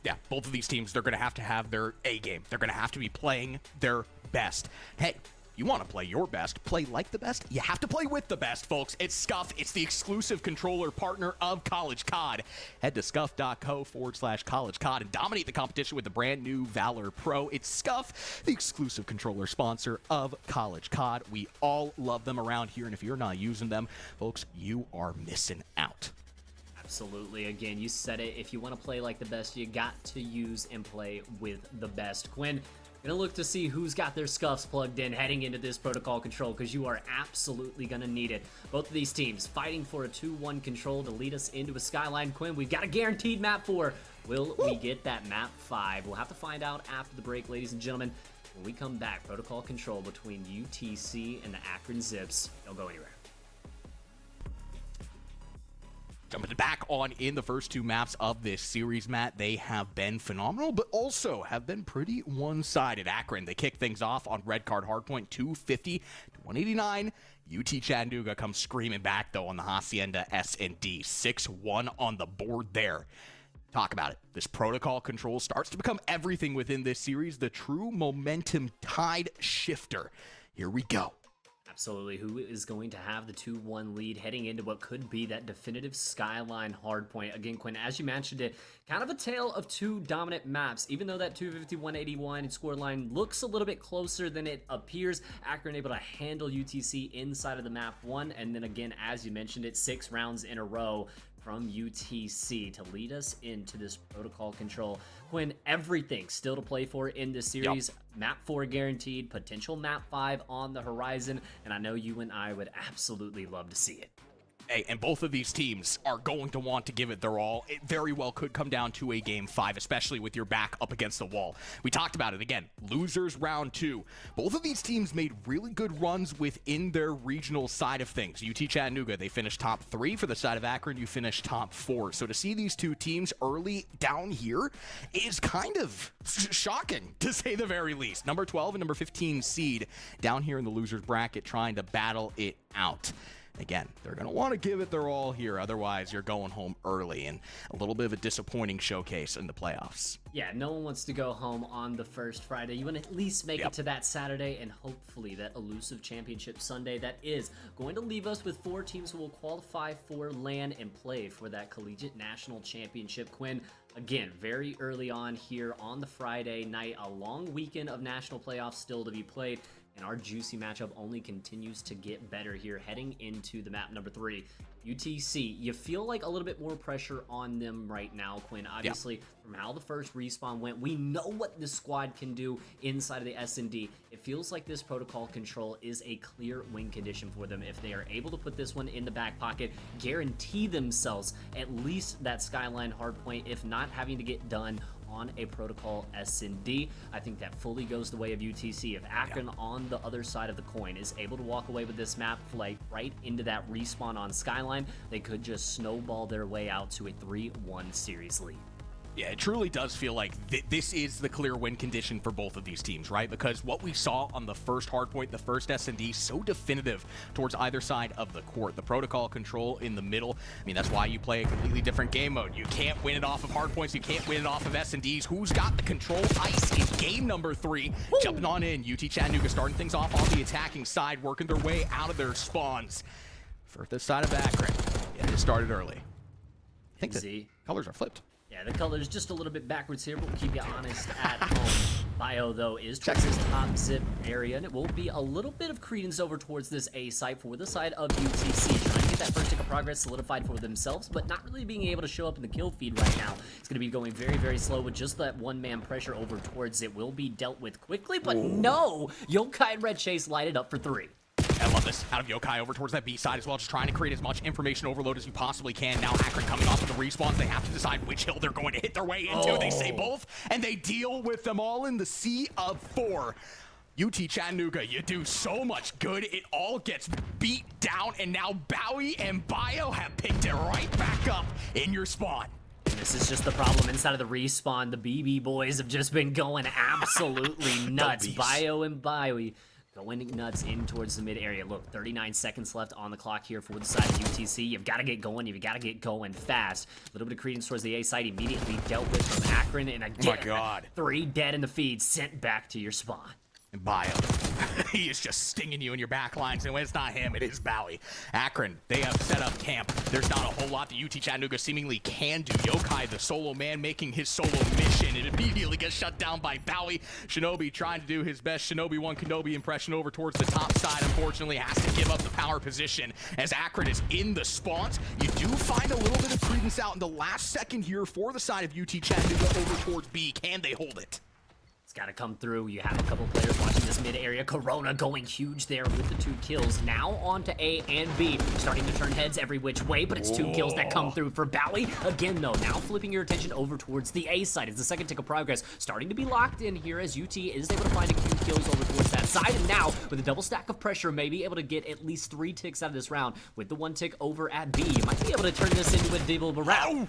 A: Yeah, both of these teams, they're going to have their A game. They're going to have to be playing their best. Hey, you want to play your best, play like the best, you have to play with the best, folks. It's Scuff. It's the exclusive controller partner of College COD. Head to scuff.co/College COD and dominate the competition with the brand new Valor Pro. It's Scuff, the exclusive controller sponsor of College COD. We all love them around here, and if you're not using them, folks, you are missing out.
B: Absolutely. Again, you said it. If you want to play like the best, you got to use and play with the best. Quinn, gonna look to see who's got their scuffs plugged in heading into this protocol control, because you are absolutely gonna need it. Both of these teams fighting for a 2-1 control to lead us into a Skyline. Quinn, we've got a guaranteed map 4. Will we get that map 5? We'll have to find out after the break, ladies and gentlemen. When we come back, protocol control between UTC and the Akron Zips. Don't go anywhere.
A: Jumping back on in the first two maps of this series, Matt, they have been phenomenal, but also have been pretty one-sided. Akron, they kick things off on red card hardpoint, 250 to 189. UT Chattanooga comes screaming back, though, on the Hacienda S&D. 6-1 on the board there. Talk about it. This protocol control starts to become everything within this series, the true momentum tide shifter. Here we go.
B: Absolutely. Who is going to have the 2-1 lead heading into what could be that definitive Skyline hardpoint? Again, Quinn, as you mentioned it, kind of a tale of two dominant maps. Even though that 250-181 scoreline looks a little bit closer than it appears, Akron able to handle UTC inside of the map one, and then again, as you mentioned it, 6 rounds in a row from UTC to lead us into this protocol control. Quinn, everything still to play for in this series. Yep. Map 4 guaranteed, potential map 5 on the horizon, and I know you and I would absolutely love to see it.
A: Hey, and both of these teams are going to want to give it their all. It very well could come down to a game 5, especially with your back up against the wall. We talked about it again. Losers round 2. Both of these teams made really good runs within their regional side of things. UT Chattanooga, they finished top 3. For the side of Akron, you finished top 4. So to see these two teams early down here is kind of shocking, to say the very least. Number 12 and number 15 seed down here in the losers bracket trying to battle it out. Again, they're going to want to give it their all here. Otherwise, you're going home early and a little bit of a disappointing showcase in the playoffs.
B: Yeah, no one wants to go home on the first Friday. You want to at least make it to that Saturday and hopefully that elusive championship Sunday that is going to leave us with 4 teams who will qualify for LAN and play for that collegiate national championship. Quinn, again, very early on here on the Friday night, a long weekend of national playoffs still to be played. And our juicy matchup only continues to get better here heading into the map number 3. UTC, you feel like a little bit more pressure on them right now, Quinn. Obviously, from how the first respawn went, we know what this squad can do inside of the S&D. It feels like this protocol control is a clear win condition for them. If they are able to put this one in the back pocket, guarantee themselves at least that Skyline hardpoint, if not having to get done on a protocol S&D. I think that fully goes the way of UTC. If Akron on the other side of the coin is able to walk away with this map flight right into that respawn on Skyline, they could just snowball their way out to a 3-1 series lead.
A: Yeah, it truly does feel like this is the clear win condition for both of these teams, right? Because what we saw on the first hardpoint, the first S&D, so definitive towards either side of the court. The protocol control in the middle. I mean, that's why you play a completely different game mode. You can't win it off of hardpoints. You can't win it off of S&Ds. Who's got the control ice in game number 3? Woo! Jumping on in. UT Chattanooga starting things off on the attacking side, working their way out of their spawns. For the side of Akron, yeah, it started early. I think the colors are flipped.
B: Yeah, the color's just a little bit backwards here, but we'll keep you honest at home. Bio, though, is towards this top zip area, and it will be a little bit of credence over towards this A site for the side of UTC. Trying to get that first tick of progress solidified for themselves, but not really being able to show up in the kill feed right now. It's going to be going very, very slow with just that one-man pressure over towards it. Will be dealt with quickly, but no! Yokai and Red Chase light it up for 3.
A: I love this. Out of Yokai over towards that B side as well, just trying to create as much information overload as you possibly can. Now Akron coming off of the respawns. They have to decide which hill they're going to hit their way into. They say both, and they deal with them all in the sea of 4. UT Chattanooga, you do so much good. It all gets beat down, and now Bowie and Bio have picked it right back up in your spawn.
B: This is just the problem inside of the respawn. The BB boys have just been going absolutely nuts. Bio and Bowie going nuts in towards the mid area. Look, 39 seconds left on the clock here for the side of UTC. You've got to get going. You've got to get going fast. A little bit of credence towards the A side immediately dealt with from Akron. And again, 3 dead in the feed, sent back to your spawn.
A: And Bio, he is just stinging you in your back lines. And when it's not him, it is Bowie. Akron, they have set up camp. There's not a whole lot that UT Chattanooga seemingly can do. Yokai, the solo man, making his solo mission. It immediately gets shut down by Bowie. Shinobi trying to do his best Shinobi 1 Kenobi impression over towards the top side. Unfortunately, has to give up the power position as Akron is in the spawns. You do find a little bit of credence out in the last second here for the side of UT Chattanooga over towards B. Can they hold it?
B: Got to come through. You have a couple players watching this mid area. Corona going huge there with the 2 kills. Now on to A and B. Starting to turn heads every which way, but it's 2 kills that come through for Bowie. Again, though, now flipping your attention over towards the A side as the second tick of progress starting to be locked in here as UT is able to find a few kills over towards that side. And now, with a double stack of pressure, maybe able to get at least 3 ticks out of this round. With the 1 tick over at B, you might be able to turn this into a double round.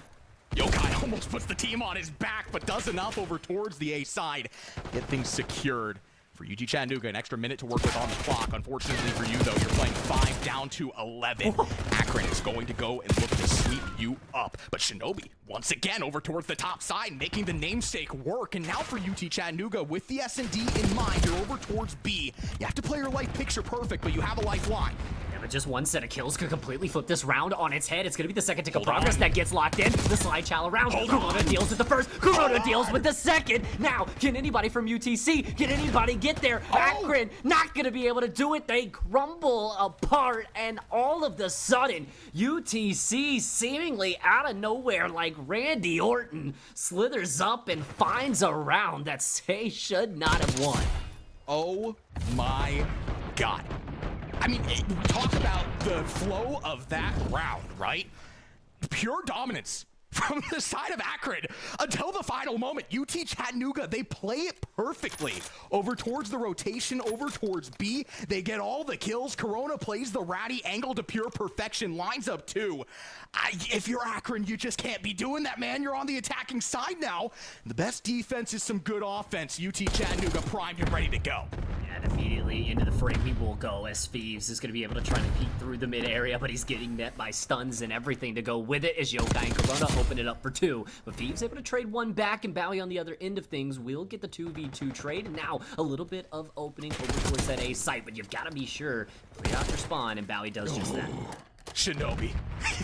A: Yokai almost puts the team on his back, but does enough over towards the A side. Get things secured for UT Chattanooga. An extra minute to work with on the clock. Unfortunately for you, though, you're playing 5 down to 11. Akron is going to go and look to sweep you up. But Shinobi, once again, over towards the top side, making the namesake work. And now for UT Chattanooga, with the S&D in mind, you're over towards B. You have to play your life picture perfect, but you have a lifeline.
B: But just one set of kills could completely flip this round on its head. It's going to be the second tick of progress that gets locked in. The slide challenge round. Corona deals with the first. Corona deals with the second. Now, can anybody from UTC, can anybody get there? Akron not going to be able to do it. They crumble apart, and all of the sudden, UTC seemingly out of nowhere, like Randy Orton, slithers up and finds a round that they should not have won.
A: Oh my God. I mean, we talk about the flow of that round, right? Pure dominance from the side of Akron until the final moment. UT Chattanooga, they play it perfectly. Over towards the rotation, over towards B. They get all the kills. Corona plays the ratty angle to pure perfection. Lines up 2. If you're Akron, you just can't be doing that, man. You're on the attacking side now. The best defense is some good offense. UT Chattanooga primed and ready to go.
B: And immediately into the frame we will go as Thieves is going to be able to try to peek through the mid area, but he's getting met by stuns and everything to go with it as Yokai and Corona open it up for 2. But Thieves able to trade 1 back, and Bowie on the other end of things will get the 2v2 trade. And now a little bit of opening over towards that A site, but you've got to be sure clear out your spawn, and Bowie does just that.
A: Shinobi.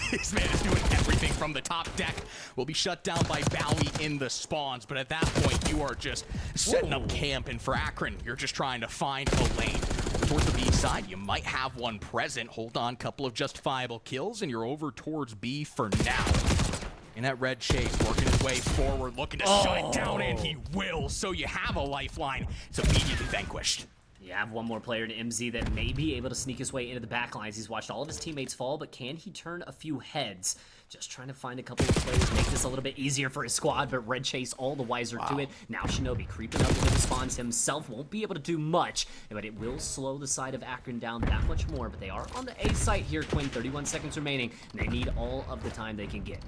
A: This man is doing everything from the top deck. Will be shut down by Bowie in the spawns, but at that point, you are just setting up camp, and for Akron, you're just trying to find a lane. Towards the B side, you might have one present. Hold on, couple of justifiable kills, and you're over towards B for now. In that red chase, working his way forward, looking to shut it down, and he will. So you have a lifeline. It's immediately vanquished.
B: You have one more player in MZ that may be able to sneak his way into the back lines. He's watched all of his teammates fall, but can he turn a few heads? Just trying to find a couple of players, make this a little bit easier for his squad, but Red Chase all the wiser to it. Now Shinobi creeping up into the spawns himself, won't be able to do much, but it will slow the side of Akron down that much more. But they are on the A site here, Quinn, 31 seconds remaining, and they need all of the time they can get.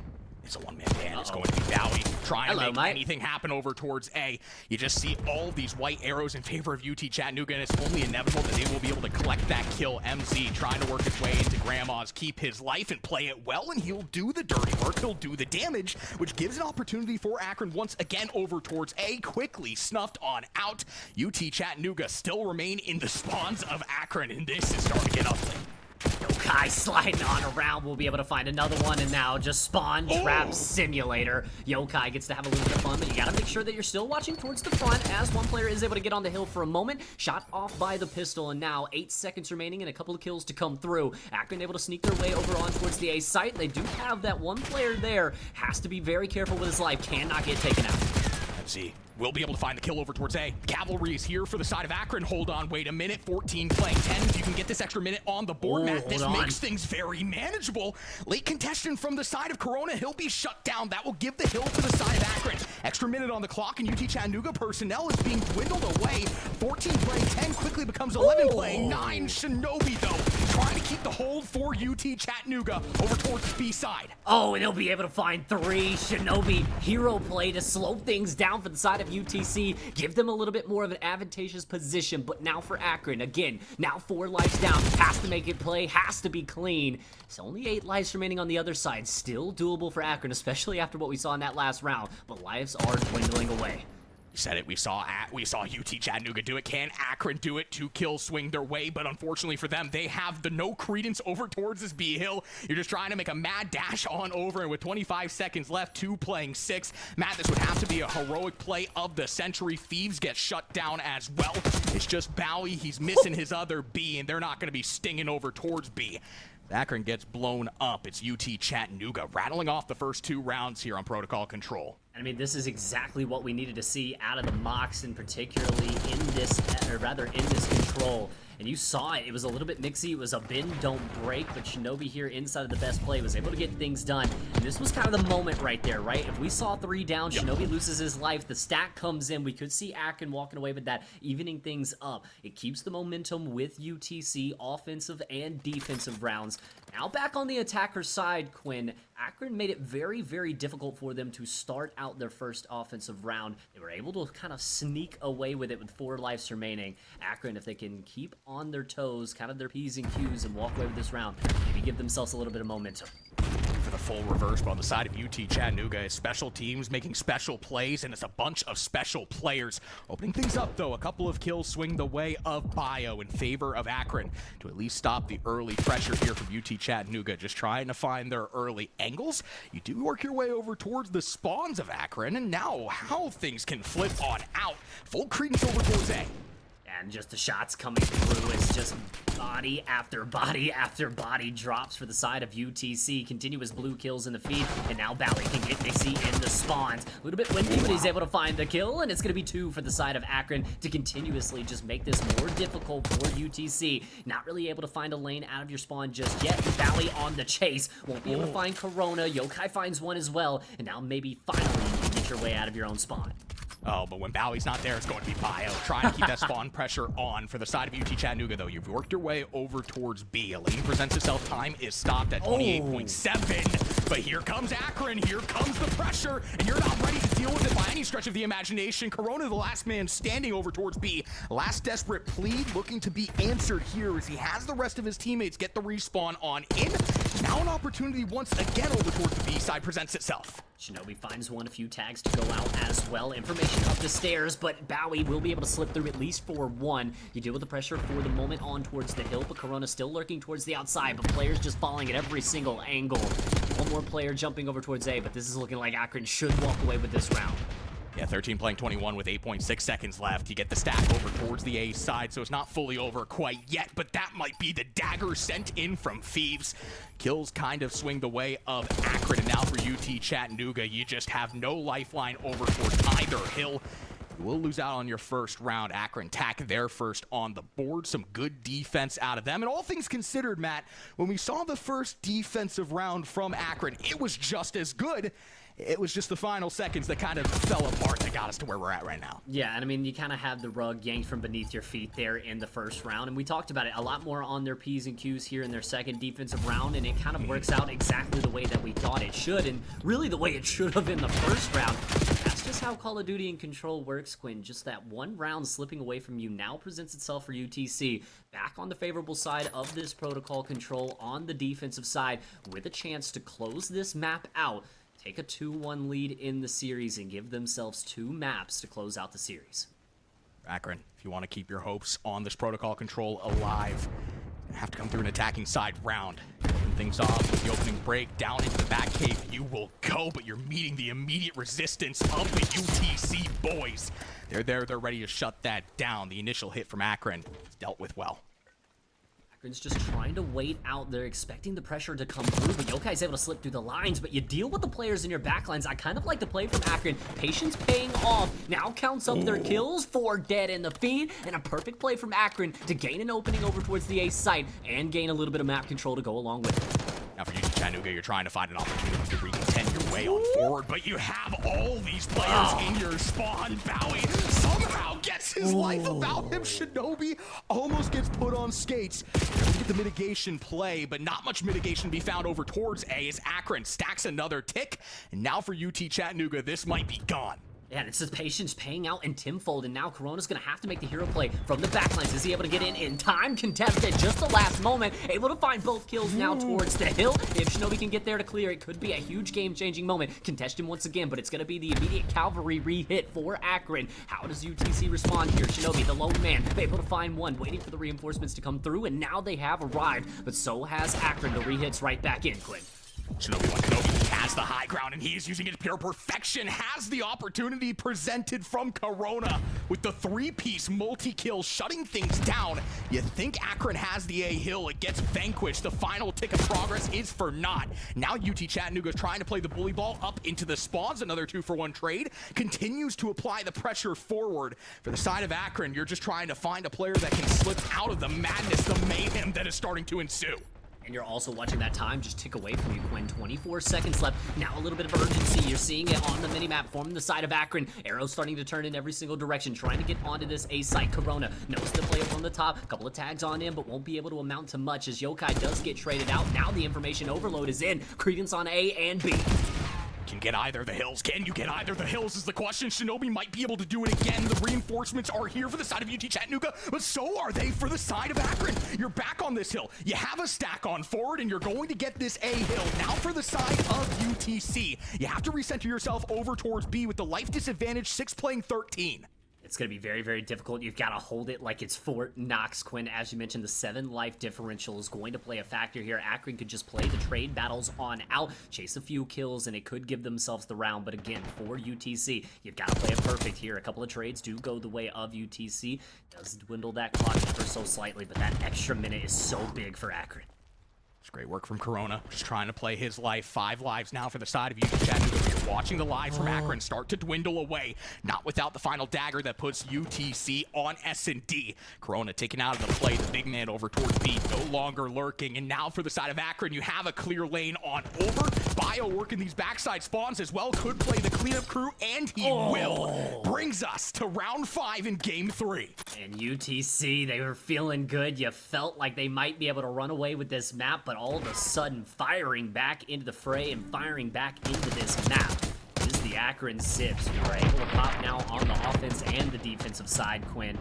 A: It's a one-man band. It's going to be Bowie trying to make anything happen over towards A. You just see all of these white arrows in favor of UT Chattanooga, and it's only inevitable that they will be able to collect that kill. MZ trying to work his way into Grandma's, keep his life and play it well, and he'll do the dirty work. He'll do the damage, which gives an opportunity for Akron once again over towards A. Quickly snuffed on out. UT Chattanooga still remain in the spawns of Akron, and this is starting to get ugly.
B: Yokai sliding on around. We'll be able to find another one, and now just spawn trap simulator. Yokai gets to have a little bit of fun, but you gotta make sure that you're still watching towards the front as one player is able to get on the hill for a moment. Shot off by the pistol, and now 8 seconds remaining and a couple of kills to come through. Akron able to sneak their way over on towards the A site. They do have that one player there. Has to be very careful with his life. Cannot get taken out.
A: MZ will be able to find the kill over towards A. Cavalry is here for the side of Akron. Hold on, wait a minute. 14 playing 10. If you can get this extra minute on the board, Matt, this makes things very manageable. Late contestant from the side of Corona. He'll be shut down. That will give the hill to the side of Akron. Extra minute on the clock, and UT Chattanooga personnel is being dwindled away. 14 playing 10 quickly becomes 11 playing 9. Shinobi, though, trying to keep the hold for UT Chattanooga over towards the B side.
B: Oh, and he'll be able to find 3. Shinobi, hero play to slow things down for the side of UTC, give them a little bit more of an advantageous position. But now for Akron, again, now 4 lives down, has to make it play, has to be clean. It's only 8 lives remaining on the other side, still doable for Akron, especially after what we saw in that last round, but lives are dwindling away.
A: You said it. We saw UT Chattanooga do it. Can Akron do it? 2 kills swing their way, but unfortunately for them, they have the no credence over towards this B hill. You're just trying to make a mad dash on over, and with 25 seconds left, 2 playing 6. Matt, this would have to be a heroic play of the century. Thieves get shut down as well. It's just Bowie. He's missing his other B, and they're not going to be stinging over towards B. Akron gets blown up. It's UT Chattanooga rattling off the first 2 rounds here on Protocol Control.
B: I mean, this is exactly what we needed to see out of the Mox, and particularly in this, or rather in this control. And you saw it. It was a little bit mixy. It was a bend, don't break, but Shinobi here inside of the best play was able to get things done. And this was kind of the moment right there, right? If we saw 3 down, Shinobi loses his life. The stack comes in. We could see Akron walking away with that, evening things up. It keeps the momentum with UTC, offensive and defensive rounds. Now back on the attacker's side, Quinn, Akron made it very, very difficult for them to start out their first offensive round. They were able to kind of sneak away with it with 4 lives remaining. Akron, if they can keep on their toes, kind of their P's and Q's, and walk away with this round, maybe give themselves a little bit of momentum.
A: For the full reverse, but on the side of UT Chattanooga is special teams making special plays, and it's a bunch of special players. Opening things up, though, a couple of kills swing the way of Bio in favor of Akron to at least stop the early pressure here from UT Chattanooga, just trying to find their early angles. You do work your way over towards the spawns of Akron, and now how things can flip on out. Full credence over towards A.
B: And just the shots coming through. It's just body after body after body drops for the side of UTC. Continuous blue kills in the feed, and now Bally can get Nixie in the spawns. A little bit windy, but he's able to find the kill, and it's going to be 2 for the side of Akron to continuously just make this more difficult for UTC. Not really able to find a lane out of your spawn just yet. Bally on the chase. Won't be able to find Corona. Yokai finds one as well, and now maybe finally you can get your way out of your own spawn.
A: Oh, but when Bowie's not there, it's going to be Bio. Trying to keep that spawn pressure on. For the side of UT Chattanooga, though, you've worked your way over towards B. A lane presents itself. Time is stopped at 28.7. But here comes Akron. Here comes the pressure. And you're not ready to deal with it by any stretch of the imagination. Corona, the last man standing over towards B. Last desperate plea looking to be answered here as he has the rest of his teammates get the respawn on in. Now an opportunity once again over towards the B side presents itself.
B: Shinobi finds one, a few tags to go out as well. Information up the stairs, but Bowie will be able to slip through at least for 1. You deal with the pressure for the moment on towards the hill, but Corona still lurking towards the outside, but players just falling at every single angle. One more player jumping over towards A, but this is looking like Akron should walk away with this round.
A: Yeah, 13 playing 21 with 8.6 seconds left. You get the stack over towards the A side, so it's not fully over quite yet, but that might be the dagger sent in from Thieves. Kills kind of swing the way of Akron, and now for UT Chattanooga, you just have no lifeline over towards either hill. You will lose out on your first round. Akron tack their first on the board. Some good defense out of them. And all things considered, Matt, when we saw the first defensive round from Akron, it was just as good. It was just the final seconds that kind of fell apart that got us to where we're at right now.
B: Yeah, and I mean, you kind of have the rug yanked from beneath your feet there in the first round, and we talked about it a lot more on their P's and Q's here in their second defensive round, and it kind of works out exactly the way that we thought it should, and really the way it should have in the first round. That's just how Call of Duty and Control works, Quinn. Just that one round slipping away from you now presents itself for UTC. Back on the favorable side of this protocol control on the defensive side with a chance to close this map out. Take a 2-1 lead in the series and give themselves 2 maps to close out the series.
A: Akron, if you want to keep your hopes on this protocol control alive, you have to come through an attacking side round. Open things off with the opening break. Down into the back cave you will go, but you're meeting the immediate resistance of the UTC boys. They're there, they're ready to shut that down. The initial hit from Akron is dealt with well.
B: Akron's just trying to wait out. They're expecting the pressure to come through, but Yokai's able to slip through the lines, but you deal with the players in your backlines. I kind of like the play from Akron. Patience paying off. Now counts up their kills. 4 dead in the feed, and a perfect play from Akron to gain an opening over towards the A site and gain a little bit of map control to go along with it.
A: Now for UT Chattanooga, you're trying to find an opportunity to recontend your way on forward, but you have all these players in your spawn. Bowie somehow gets his life about him. Shinobi almost gets put on skates. You get the mitigation play, but not much mitigation to be found over towards A as Akron stacks another tick. And now for UT Chattanooga, this might be gone.
B: Yeah, and it's his patience paying out in Timfold, and now Corona's going to have to make the hero play from the backlines. Is he able to get in time? Contested, just the last moment. Able to find both kills now towards the hill. If Shinobi can get there to clear, it could be a huge game-changing moment. Contested once again, but it's going to be the immediate cavalry re-hit for Akron. How does UTC respond here? Shinobi, the lone man, able to find one, waiting for the reinforcements to come through, and now they have arrived. But so has Akron. The re-hits right back in, Quinn.
A: Shinobi has the high ground, and he is using it to pure perfection. Has the opportunity presented from Corona with the three-piece multi-kill, shutting things down. You think Akron has the A-Hill. It gets vanquished. The final tick of progress is for naught. Now UT Chattanooga is trying to play the bully ball up into the spawns. Another 2-for-1 trade. Continues to apply the pressure forward. For the side of Akron, you're just trying to find a player that can slip out of the madness, the mayhem that is starting to ensue.
B: And you're also watching that time just tick away from you, Quinn. 24 seconds left. Now a little bit of urgency. You're seeing it on the minimap forming the side of Akron. Arrows starting to turn in every single direction, trying to get onto this A site. Corona knows the play up on the top. A couple of tags on him, but won't be able to amount to much as Yokai does get traded out. Now the information overload is in. Credence on A and B.
A: Can get either the hills. Can you get either the hills is the question. Shinobi might be able to do it again. The reinforcements are here for the side of UT Chattanooga, but so are they for the side of Akron. You're back on this hill. You have a stack on forward, and you're going to get this A hill. Now for the side of UTC. You have to recenter yourself over towards B with the life disadvantage, 6 playing 13.
B: It's going to be very, very difficult. You've got to hold it like it's Fort Knox, Quinn. As you mentioned, the 7 life differential is going to play a factor here. Akron could just play the trade battles on out, chase a few kills, and it could give themselves the round. But again, for UTC, you've got to play it perfect here. A couple of trades do go the way of UTC. Does dwindle that clock ever so slightly, but that extra minute is so big for Akron.
A: It's great work from Corona, just trying to play his life. 5 lives now for the side of UT Chattanooga. You're watching the lives from Akron start to dwindle away. Not without the final dagger that puts UTC on S&D. Corona taken out of the play. The big man over towards B, no longer lurking. And now for the side of Akron, you have a clear lane on over. Bio working these backside spawns as well. Could play the cleanup crew, and he will. Brings us to round 5 in game 3.
B: And UTC, they were feeling good. You felt like they might be able to run away with this map, but all of a sudden firing back into the fray and firing back into this map is the Akron Zips, who are able to pop now on the offense and the defensive side, Quinn.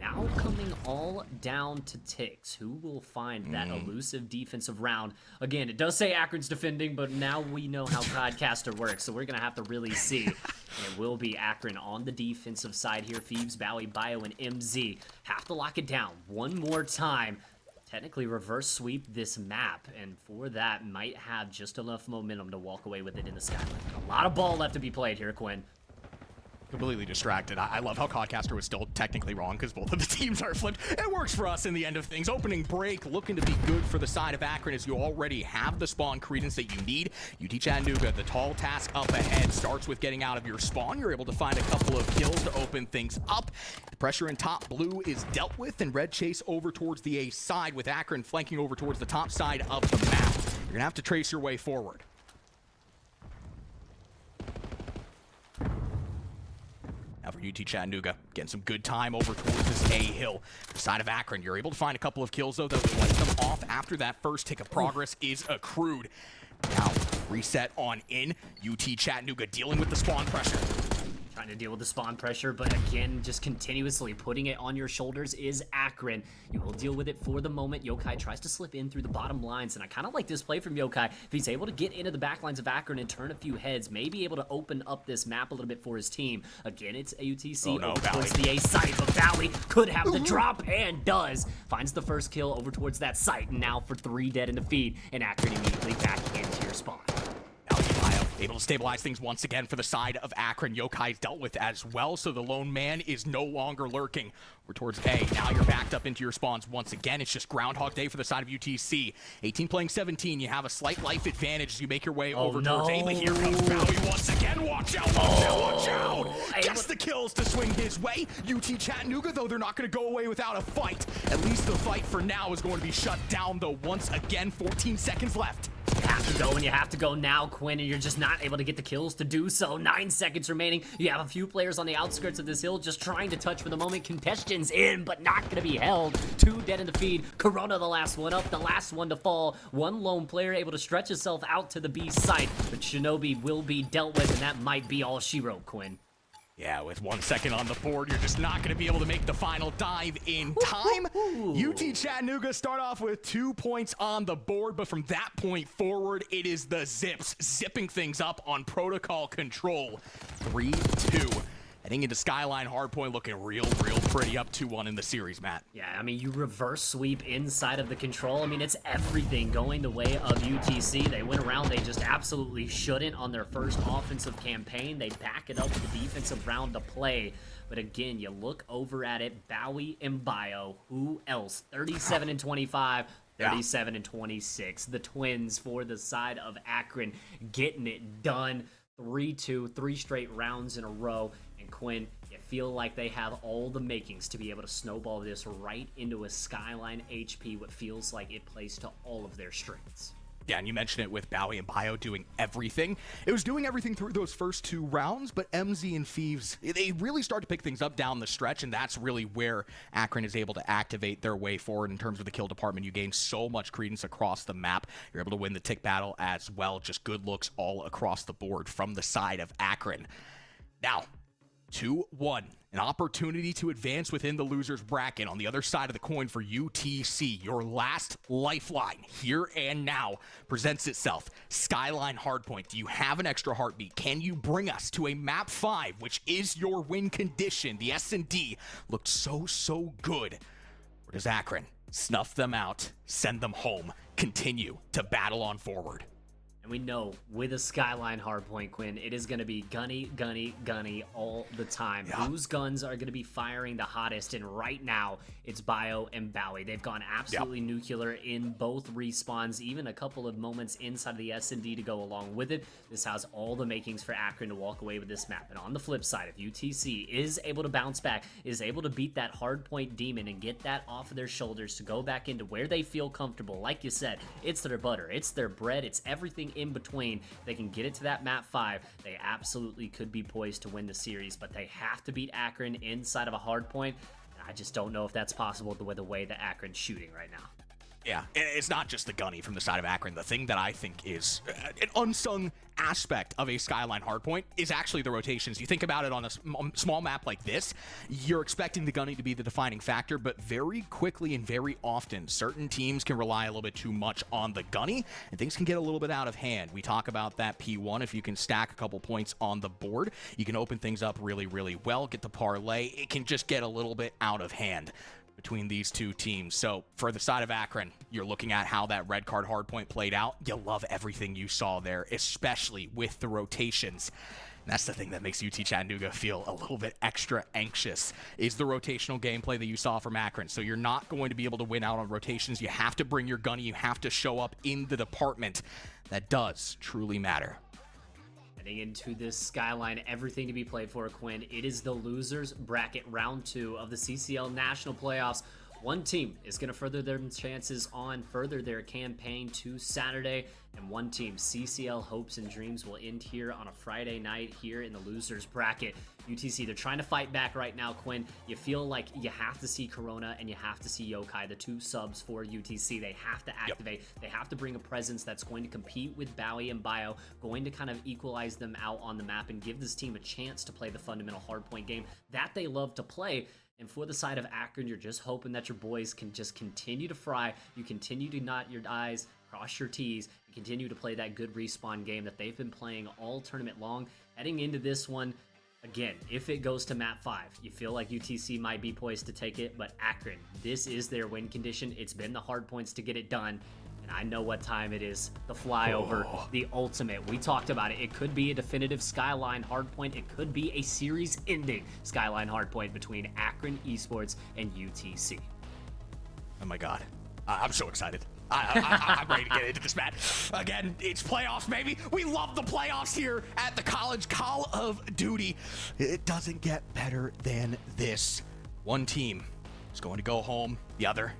B: Now coming all down to ticks. Who will find that elusive defensive round? Again, it does say Akron's defending, but now we know how Codcaster works, so we're going to have to really see. And it will be Akron on the defensive side here. Phoebes, Bowie, Bio, and MZ have to lock it down one more time. Technically reverse sweep this map, and for that might have just enough momentum to walk away with it in the skyline. A lot of ball left to be played here, Quinn.
A: Completely distracted. I love how Codcaster was still technically wrong because both of the teams are flipped. It works for us in the end of things. Opening break looking to be good for the side of Akron as you already have the spawn credence that you need. UT Chattanooga, the tall task up ahead starts with getting out of your spawn. You're able to find a couple of kills to open things up. The pressure in top blue is dealt with, and red chase over towards the A side with Akron flanking over towards the top side of the map. You're going to have to trace your way forward. Now for UT Chattanooga, getting some good time over towards this A-Hill. The side of Akron, you're able to find a couple of kills, though, that light them off after that first tick of progress is accrued. Now, reset on in. UT Chattanooga dealing with the spawn pressure.
B: Trying to deal with the spawn pressure, but again, just continuously putting it on your shoulders is Akron. You will deal with it for the moment. Yokai tries to slip in through the bottom lines, and I kind of like this play from Yokai. If he's able to get into the back lines of Akron and turn a few heads, may be able to open up this map a little bit for his team. Again, it's UTC over towards the A site, but Valley could have the drop, and does. Finds the first kill over towards that site, and now for 3 dead in the feed, and Akron immediately back into your spawn.
A: Able to stabilize things once again for the side of Akron. Yokai's dealt with as well, so the lone man is no longer lurking. We're towards A. Now you're backed up into your spawns once again. It's just Groundhog Day for the side of UTC. 18 playing 17. You have a slight life advantage as you make your way over towards A. But here comes Bowie once again. Watch out, watch out, watch out. Gets the kills to swing his way. UT Chattanooga, though, they're not going to go away without a fight. At least the fight for now is going to be shut down, though, once again. 14 seconds left.
B: You have to go, and you have to go now, Quinn, and you're just not able to get the kills to do so. 9 seconds remaining. You have a few players on the outskirts of this hill just trying to touch for the moment. Congestion's in, but not going to be held. 2 dead in the feed. Corona the last one up, the last one to fall. One lone player able to stretch himself out to the B site, but Shinobi will be dealt with, and that might be all she wrote, Quinn.
A: Yeah, with 1 second on the board, you're just not going to be able to make the final dive in time. UT Chattanooga start off with 2 points on the board, but from that point forward, it is the Zips zipping things up on protocol control. 3-2. Heading into Skyline Hardpoint, looking real pretty, up 2-1 in the series, Matt.
B: Yeah, I mean, you reverse sweep inside of the control. I mean, it's everything going the way of UTC. They went around, they just absolutely shouldn't on their first offensive campaign. They back it up with the defensive round to play. But again, you look over at it, Bowie and Bio, who else? 37 and 25, 37 and 26. The Twins for the side of Akron getting it done. 3-2, 3 straight rounds in a row. And Quinn, you feel like they have all the makings to be able to snowball this right into a Skyline HP, what feels like it plays to all of their strengths.
A: Yeah, and you mentioned it with Bowie and Bio doing everything. It was doing everything through those first 2 rounds, but MZ and Thieves, they really start to pick things up down the stretch, and that's really where Akron is able to activate their way forward in terms of the kill department. You gain so much credence across the map. You're able to win the tick battle as well. Just good looks all across the board from the side of Akron. Now, 2-1, an opportunity to advance within the loser's bracket. On the other side of the coin for UTC, your last lifeline here and now presents itself. Skyline Hardpoint, do you have an extra heartbeat? Can you bring us to a map 5, which is your win condition? The S&D looked so good. Or does Akron snuff them out, send them home, continue to battle on forward?
B: And we know with a Skyline Hardpoint, Quinn, it is going to be gunny all the time. Yeah. Whose guns are going to be firing the hottest? And right now, it's Bio and Bowie. They've gone absolutely nuclear in both respawns, even a couple of moments inside of the S&D to go along with it. This has all the makings for Akron to walk away with this map. And on the flip side, if UTC is able to bounce back, is able to beat that Hardpoint demon and get that off of their shoulders to go back into where they feel comfortable, like you said, it's their butter, it's their bread, it's everything in between. They can get it to that map 5. They absolutely could be poised to win the series, but they have to beat Akron inside of a hard point. I just don't know if that's possible the way that Akron's shooting right now.
A: Yeah, it's not just the gunny from the side of Akron. The thing that I think is an unsung aspect of a Skyline Hardpoint is actually the rotations. You think about it on a small map like this, you're expecting the gunny to be the defining factor, but very quickly and very often, certain teams can rely a little bit too much on the gunny, and things can get a little bit out of hand. We talk about that P1. If you can stack a couple points on the board, you can open things up really well, get the parlay. It can just get a little bit out of hand between these two teams. So for the side of Akron, you're looking at how that red card hardpoint played out. You love everything you saw there, especially with the rotations. And that's the thing that makes UT Chattanooga feel a little bit extra anxious, is the rotational gameplay that you saw from Akron. So you're not going to be able to win out on rotations. You have to bring your gunny. You have to show up in the department. That does truly matter.
B: Into this Skyline, everything to be played for, Quinn. It is the losers bracket round 2 of the CCL National Playoffs. One team is going to further their chances on further their campaign to Saturday, and one team, CCL Hopes and Dreams, will end here on a Friday night here in the losers bracket. UTC, they're trying to fight back right now, Quinn. You feel like you have to see Corona and you have to see Yokai, the 2 subs for UTC. They have to activate. They have to bring a presence that's going to compete with Bowie and Bio, going to kind of equalize them out on the map and give this team a chance to play the fundamental hardpoint game that they love to play. And for the side of Akron, you're just hoping that your boys can just continue to fry. You continue to knot your I's, cross your T's, and continue to play that good respawn game that they've been playing all tournament long. Heading into this one, again, if it goes to map 5, you feel like UTC might be poised to take it, but Akron, this is their win condition. It's been the hard points to get it done. And I know what time it is. The flyover, the ultimate. We talked about it. It could be a definitive Skyline hardpoint. It could be a series-ending Skyline hardpoint between Akron Esports and UTC.
A: Oh my God, I'm so excited. I'm ready to get into this match. Again, it's playoffs, baby. We love the playoffs here at the College Call of Duty. It doesn't get better than this. One team is going to go home. The other,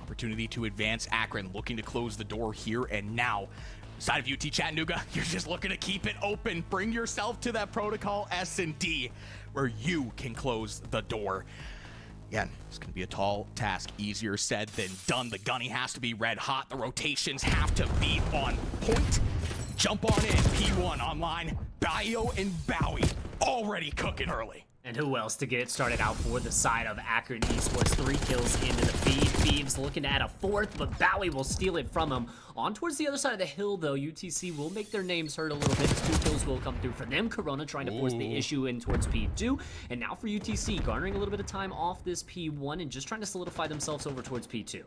A: opportunity to advance. Akron looking to close the door here and now. Side of UT Chattanooga, you're just looking to keep it open. Bring yourself to that protocol S&D where you can close the door. Again, it's going to be a tall task, easier said than done. The gunny has to be red hot. The rotations have to be on point. Jump on in. P1 online. Bio and Bowie already cooking early.
B: And who else to get it started out for the side of Akron Esports? 3 kills into the feed. Thieves looking at a 4th, but Bowie will steal it from him. On towards the other side of the hill, though, UTC will make their names heard a little bit as 2 kills will come through for them. Corona trying to force the issue in towards P2. And now for UTC, garnering a little bit of time off this P1 and just trying to solidify themselves over towards P2.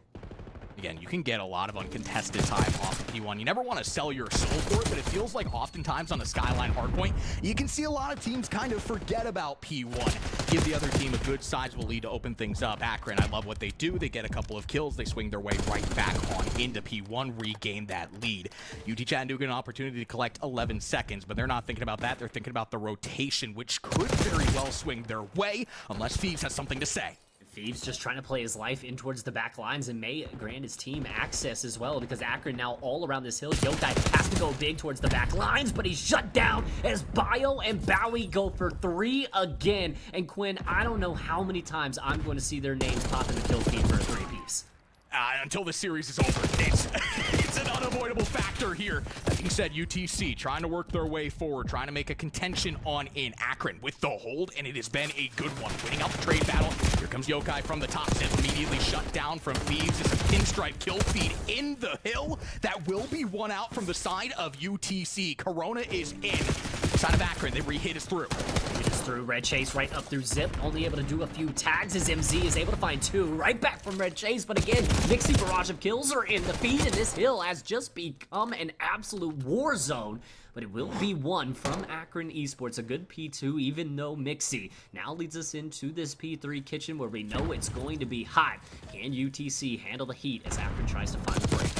A: Again, you can get a lot of uncontested time off of P1. You never want to sell your soul for it, but it feels like oftentimes on the Skyline hardpoint, you can see a lot of teams kind of forget about P1. Give the other team a good sizable lead to open things up. Akron, I love what they do. They get a couple of kills. They swing their way right back on into P1, regain that lead. UT Chattanooga an opportunity to collect 11 seconds, but they're not thinking about that. They're thinking about the rotation, which could very well swing their way, unless Thieves has something to say.
B: Thieves just trying to play his life in towards the back lines and may grant his team access as well, because Akron now all around this hill. Yokai has to go big towards the back lines, but he's shut down as Bio and Bowie go for 3 again. And Quinn, I don't know how many times I'm going to see their names pop in the kill feed for a 3-piece.
A: Until the series is over. It's an unavoidable factor here. That being said, UTC trying to work their way forward, trying to make a contention on in. Akron with the hold, and it has been a good one. Winning out the trade battle. Here comes Yokai from the top. Zip immediately shut down from Thieves. It's a pinstripe kill feed in the hill. That will be one out from the side of UTC. Corona is in. Side of Akron, they re-hit us through.
B: Through Red Chase right up through Zip, only able to do a few tags as MZ is able to find 2 right back from Red Chase, but again, Mixie barrage of kills are in the feed, and this hill has just become an absolute war zone. But it will be one from Akron Esports, a good P2, even though Mixie now leads us into this P3 kitchen where we know it's going to be hot. Can UTC handle the heat as Akron tries to find the break?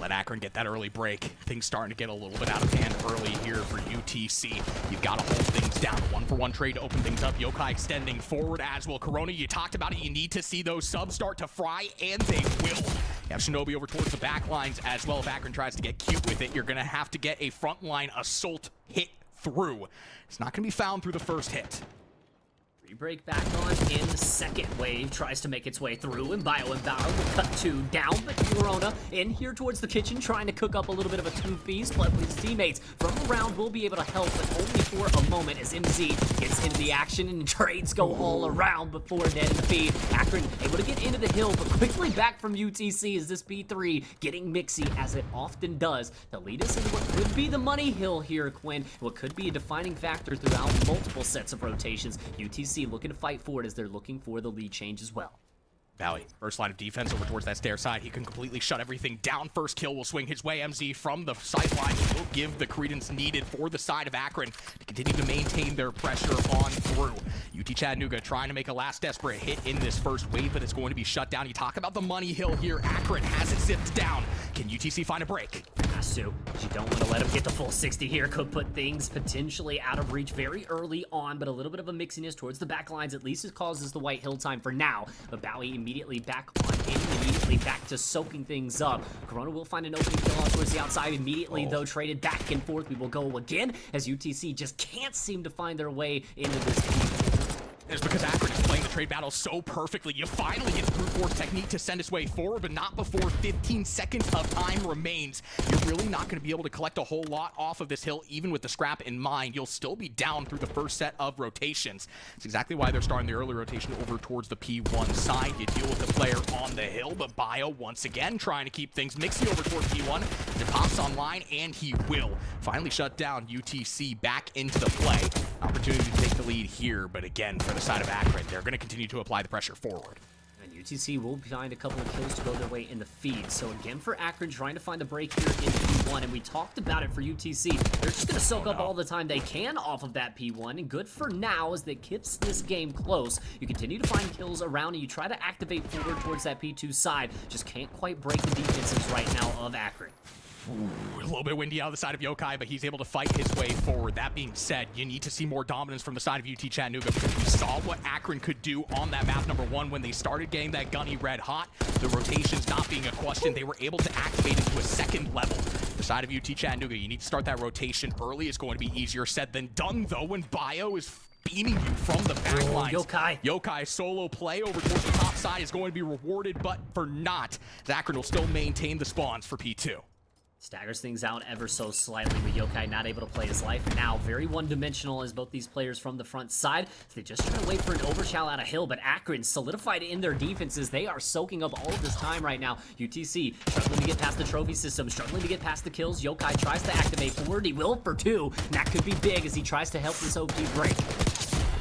A: Let Akron get that early break. Things starting to get a little bit out of hand early here for UTC. You've got to hold things down. 1-for-1 trade to open things up. Yokai extending forward as well. Corona, you talked about it. You need to see those subs start to fry, and they will. You have Shinobi over towards the back lines as well. If Akron tries to get cute with it, you're going to have to get a frontline assault hit through. It's not going to be found through the first hit.
B: Break back on in the second wave, tries to make its way through, and Bio and Bauer will cut 2 down, but Corona in here towards the kitchen, trying to cook up a little bit of a 2-piece, but with his teammates from around will be able to help, but only for a moment as MZ gets into the action and trades go all around before dead in the feed. Akron able to get into the hill, but quickly back from UTC as this P3 getting Mixie, as it often does, to lead us into what could be the money hill here, Quinn, what could be a defining factor throughout multiple sets of rotations. UTC looking to fight for it as they're looking for the lead change as well.
A: Bowie, first line of defense over towards that stair side. He can completely shut everything down. First kill will swing his way. MZ from the sideline will give the credence needed for the side of Akron to continue to maintain their pressure on through. UT Chattanooga trying to make a last desperate hit in this first wave, but it's going to be shut down. You talk about the money hill here. Akron has it zipped down. Can UTC find a break?
B: Has to. You don't want to let him get the full 60 here. Could put things potentially out of reach very early on, but a little bit of a mixiness towards the back lines at least it causes the White Hill time for now. But Bowie immediately back on in, immediately back to soaking things up. Corona will find an opening kill off towards the outside immediately, though traded back and forth. We will go again as UTC just can't seem to find their way into this game.
A: It's because Akron is playing the trade battle so perfectly. You finally get the brute force technique to send its way forward, but not before 15 seconds of time remains. You're really not going to be able to collect a whole lot off of this hill, even with the scrap in mind. You'll still be down through the first set of rotations. It's exactly why they're starting the early rotation over towards the P1 side. You deal with the player on the hill, but Bio once again trying to keep things mixy over towards P1. It pops online, and he will. Finally shut down UTC back into the play. Opportunity to take the lead here, but again, for the side of Akron, they're going to continue to apply the pressure forward.
B: And UTC will find a couple of kills to go their way in the feed. So again, for Akron, trying to find the break here in P1, and we talked about it for UTC. They're just going to soak up all the time they can off of that P1, and good for now as that keeps this game close. You continue to find kills around, and you try to activate forward towards that P2 side. Just can't quite break the defenses right now of Akron.
A: Ooh, a little bit windy out of the side of Yokai, but he's able to fight his way forward. That being said, you need to see more dominance from the side of UT Chattanooga, because we saw what Akron could do on that map number 1 when they started getting that gunny red hot. The rotations not being a question, they were able to activate it to a second level. The side of UT Chattanooga, you need to start that rotation early. It's going to be easier said than done, though, when Bio is beaming you from the back lines. Yokai solo play over towards the top side is going to be rewarded, but for not. Akron will still maintain the spawns for P2.
B: Staggers things out ever so slightly, but Yokai not able to play his life. Now, very one-dimensional as both these players from the front side. So they just try to wait for an overshell out of Hill, but Akron solidified in their defenses. They are soaking up all of this time right now. UTC struggling to get past the trophy system, struggling to get past the kills. Yokai tries to activate forward. He will for 2, and that could be big as he tries to help this OP break.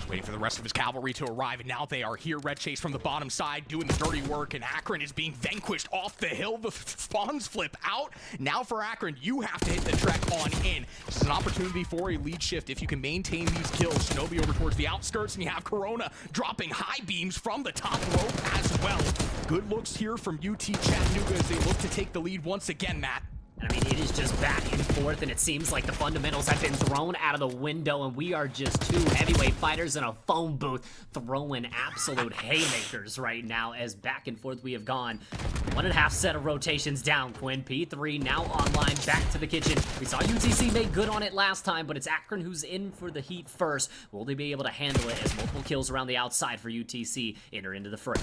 A: Waiting for the rest of his cavalry to arrive, and now they are here. Red Chase from the bottom side doing the dirty work, and Akron is being vanquished off the hill. The spawns flip out. Now for Akron, you have to hit the trek on in. This is an opportunity for a lead shift if you can maintain these kills. Shinobi over towards the outskirts, and you have Corona dropping high beams from the top rope as well. Good looks here from UT Chattanooga as they look to take the lead once again, Matt.
B: I mean, it is just back and forth, and it seems like the fundamentals have been thrown out of the window, and we are just 2 heavyweight fighters in a phone booth throwing absolute haymakers right now as back and forth we have gone. 1.5 set of rotations down, Quinn. P3 now online, back to the kitchen. We saw UTC make good on it last time, but it's Akron who's in for the heat first. Will they be able to handle it as multiple kills around the outside for UTC enter into the fray?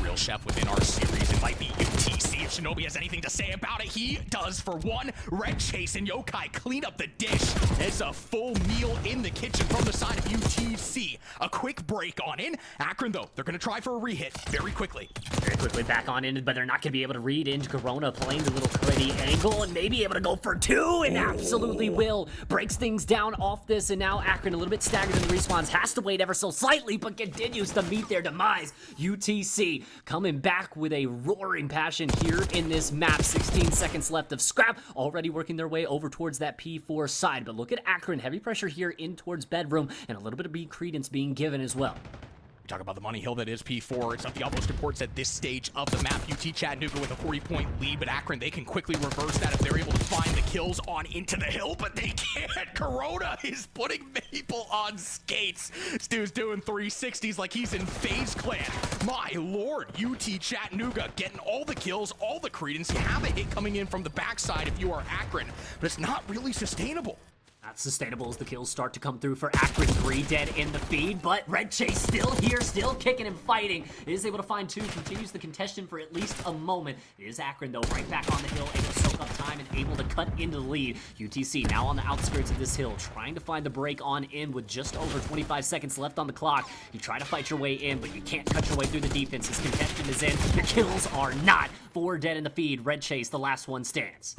A: Real chef within our series. It might be UTC. If Shinobi has anything to say about it, he does for one. Red Chase and Yokai clean up the dish. It's a full meal in the kitchen from the side of UTC. A quick break on in. Akron, though, they're going to try for a rehit very quickly.
B: Very quickly back on in, but they're not going to be able to read into Corona playing the little critty angle and maybe able to go for 2 and absolutely will. Breaks things down off this, and now Akron a little bit staggered in the respawns. Has to wait ever so slightly, but continues to meet their demise. UTC coming back with a roaring passion here in this map. 16 seconds left of scrap, already working their way over towards that P4 side. But look at Akron, heavy pressure here in towards bedroom, and a little bit of credence being given as well.
A: We talk about the money hill that is P4. It's of the utmost importance at this stage of the map. UT Chattanooga with a 40-point lead, but Akron, they can quickly reverse that if they're able to find the kills on into the hill, but they can't. Corona is putting Maple on skates. This dude's doing 360s like he's in FaZe Clan. My lord, UT Chattanooga getting all the kills, all the credence. You have a hit coming in from the backside if you are Akron, but it's not really sustainable.
B: Not sustainable as the kills start to come through for Akron. 3 dead in the feed, but Red Chase still here, still kicking and fighting. Is able to find 2, continues the contention for at least a moment. It is Akron, though, right back on the hill, able to soak up time and able to cut into the lead. UTC now on the outskirts of this hill, trying to find the break on in with just over 25 seconds left on the clock. You try to fight your way in, but you can't cut your way through the defense. His contention is in. The kills are not. 4 dead in the feed. Red Chase, the last one stands.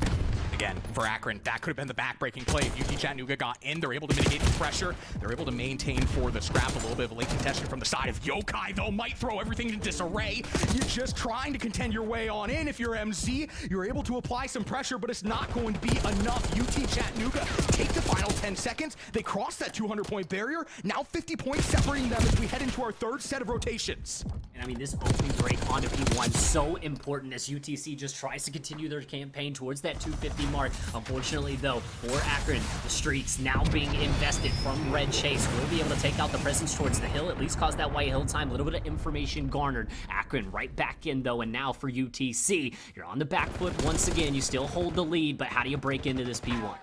A: Again, for Akron, that could have been the back-breaking play. If UT Chattanooga got in, they're able to mitigate the pressure. They're able to maintain for the scrap. A little bit of a late contestation from the side of Yokai, though, might throw everything into disarray. You're just trying to contend your way on in. If you're MZ, you're able to apply some pressure, but it's not going to be enough. UT Chattanooga take the final 10 seconds. They cross that 200-point barrier. Now 50 points separating them as we head into our 3rd set of rotations.
B: And I mean, this opening break onto P1 so important as UTC just tries to continue their campaign towards that 250 mark. Unfortunately, though, for Akron, the streaks now being invested from Red Chase will be able to take out the presence towards the hill, at least cause that white hill time. A little bit of information garnered. Akron right back in, though, and now for UTC, you're on the back foot once again. You still hold the lead, but how do you break into this P1?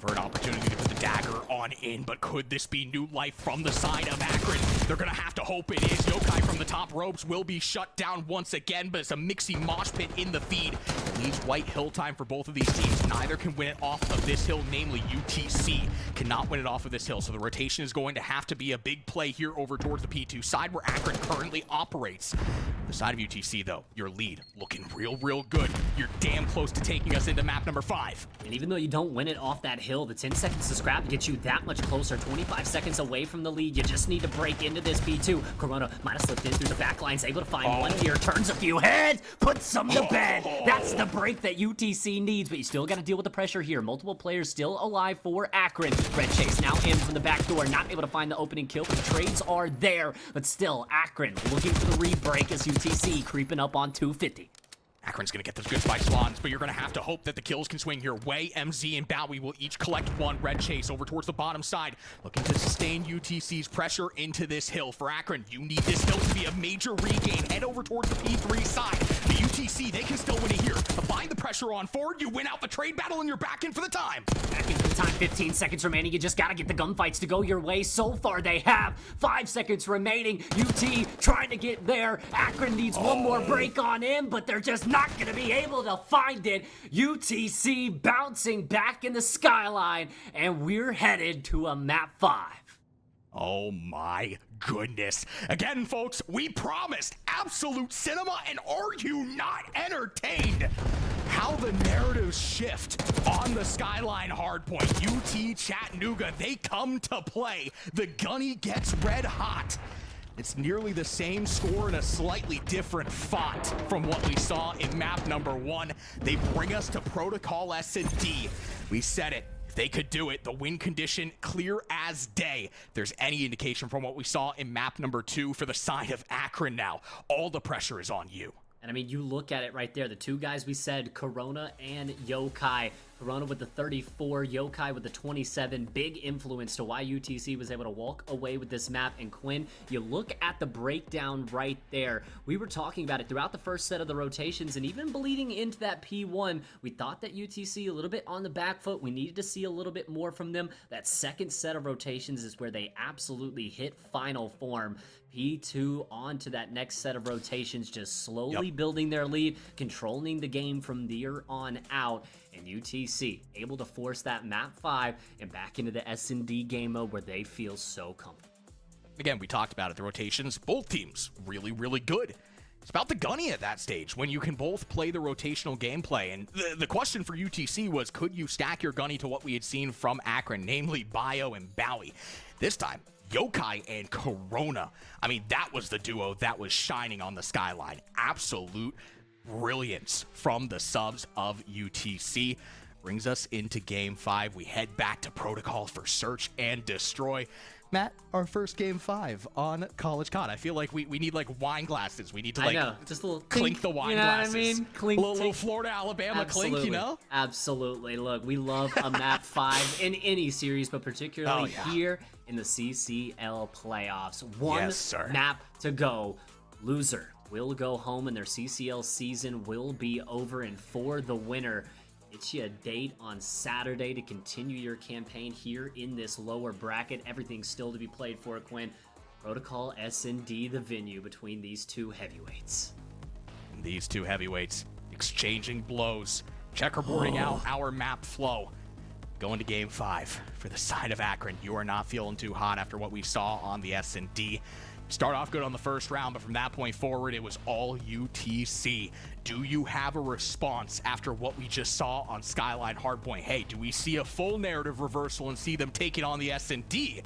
A: For an opportunity to put the dagger on in, but could this be new life from the side of Akron? They're gonna have to hope it is. Yokai from the top ropes will be shut down once again, but it's a mixy mosh pit in the feed. It needs white hill time for both of these teams. Neither can win it off of this hill, namely UTC cannot win it off of this hill, so the rotation is going to have to be a big play here over towards the P2 side where Akron currently operates. The side of UTC, though, your lead looking real good. You're damn close to taking us into map number 5.
B: And even though you don't win it off that hill, the 10 seconds to scrap gets you that much closer. 25 seconds away from the lead. You just need to break into this P2. Corona might have slipped in through the back lines, able to find one here, turns a few heads, puts some to bed. That's the break that UTC needs, but you still got to deal with the pressure here. Multiple players still alive for Akron. Red Chase now in from the back door, not able to find the opening kill, but the trades are there. But still, Akron looking for the re-break as UTC creeping up on 250.
A: Akron's going to get those good spike spawns, but you're going to have to hope that the kills can swing your way. MZ and Bowie will each collect 1. Red Chase over towards the bottom side, looking to sustain UTC's pressure into this hill. For Akron, you need this hill to be a major regain. Head over towards the P3 side. The UTC, they can still win it here. Applying the pressure on forward, you win out the trade battle, and you're back in for the time.
B: Back in for the time, 15 seconds remaining. You just gotta get the gunfights to go your way. So far, they have 5 seconds remaining. UT trying to get there. Akron needs one more break on in, but they're just not gonna be able to find it. UTC bouncing back in the skyline, and we're headed to a map 5.
A: Oh my goodness. Again, folks, we promised absolute cinema, and are you not entertained? How the narratives shift on the Skyline hardpoint. UT Chattanooga, they come to play. The gunny gets red hot. It's nearly the same score in a slightly different font from what we saw in map number 1. They bring us to Protocol S&D. We said it. If they could do it, the win condition clear as day. If there's any indication from what we saw in map number 2 for the side of Akron now, all the pressure is on you.
B: And I mean, you look at it right there. The two guys we said, Corona and Yokai. Corona with the 34, Yokai with the 27. Big influence to why UTC was able to walk away with this map. And Quinn, you look at the breakdown right there. We were talking about it throughout the first set of the rotations, and even bleeding into that P1, we thought that UTC a little bit on the back foot. We needed to see a little bit more from them. That second set of rotations is where they absolutely hit final form. P2 on to that next set of rotations, just slowly building their lead, controlling the game from there on out, and UTC able to force that map 5 and back into the S&D game mode where they feel so comfortable.
A: Again, we talked about it, the rotations, both teams really, really good. It's about the gunny at that stage, when you can both play the rotational gameplay. And the question for UTC was, could you stack your gunny to what we had seen from Akron, namely Bio and Bowie? This time, Yokai and Corona. I mean, that was the duo that was shining on the Skyline. Absolute brilliance from the subs of UTC. Brings us into Game 5. We head back to Protocol for Search and Destroy. Matt, our first Game 5 on College COD. I feel like we need like wine glasses. We need to like
B: just a little
A: clink the wine
B: you know
A: glasses.
B: What I mean? Clink,
A: little Florida, Alabama
B: absolutely.
A: clink, you know?
B: Absolutely. Look, we love a map 5 in any series, but particularly here in the CCL playoffs. One map to go. Loser will go home, and their CCL season will be over. And for the winner, it's you a date on Saturday to continue your campaign here in this lower bracket. Everything's still to be played for, Quinn. Protocol S&D, the venue between these two heavyweights.
A: These two heavyweights exchanging blows, checkerboarding out our map flow. Going to Game 5 for the side of Akron. You are not feeling too hot after what we saw on the S&D. Start off good on the first round, but from that point forward, it was all UTC. Do you have a response after what we just saw on Skyline Hardpoint? Hey, do we see a full narrative reversal and see them taking on the S&D?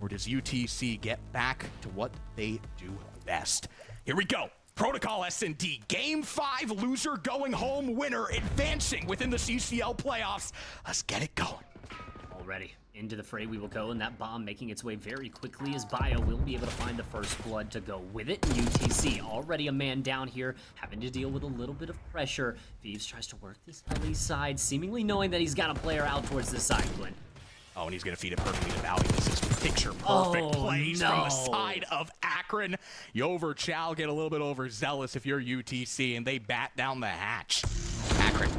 A: Or does UTC get back to what they do best? Here we go. Protocol S&D, Game 5, loser going home, winner advancing within the CCL playoffs. Let's get it going.
B: Already into the fray we will go, and that bomb making its way very quickly as Bio will be able to find the first blood to go with it. UTC already a man down here, having to deal with a little bit of pressure. Thieves tries to work this Ellie side, seemingly knowing that he's got a player out towards this side, Glenn.
A: Oh, and he's going to feed it perfectly to Bowie. This is picture-perfect plays from the side of Akron. Yover Chow get a little bit overzealous if you're UTC, and they bat down the hatch. Akron,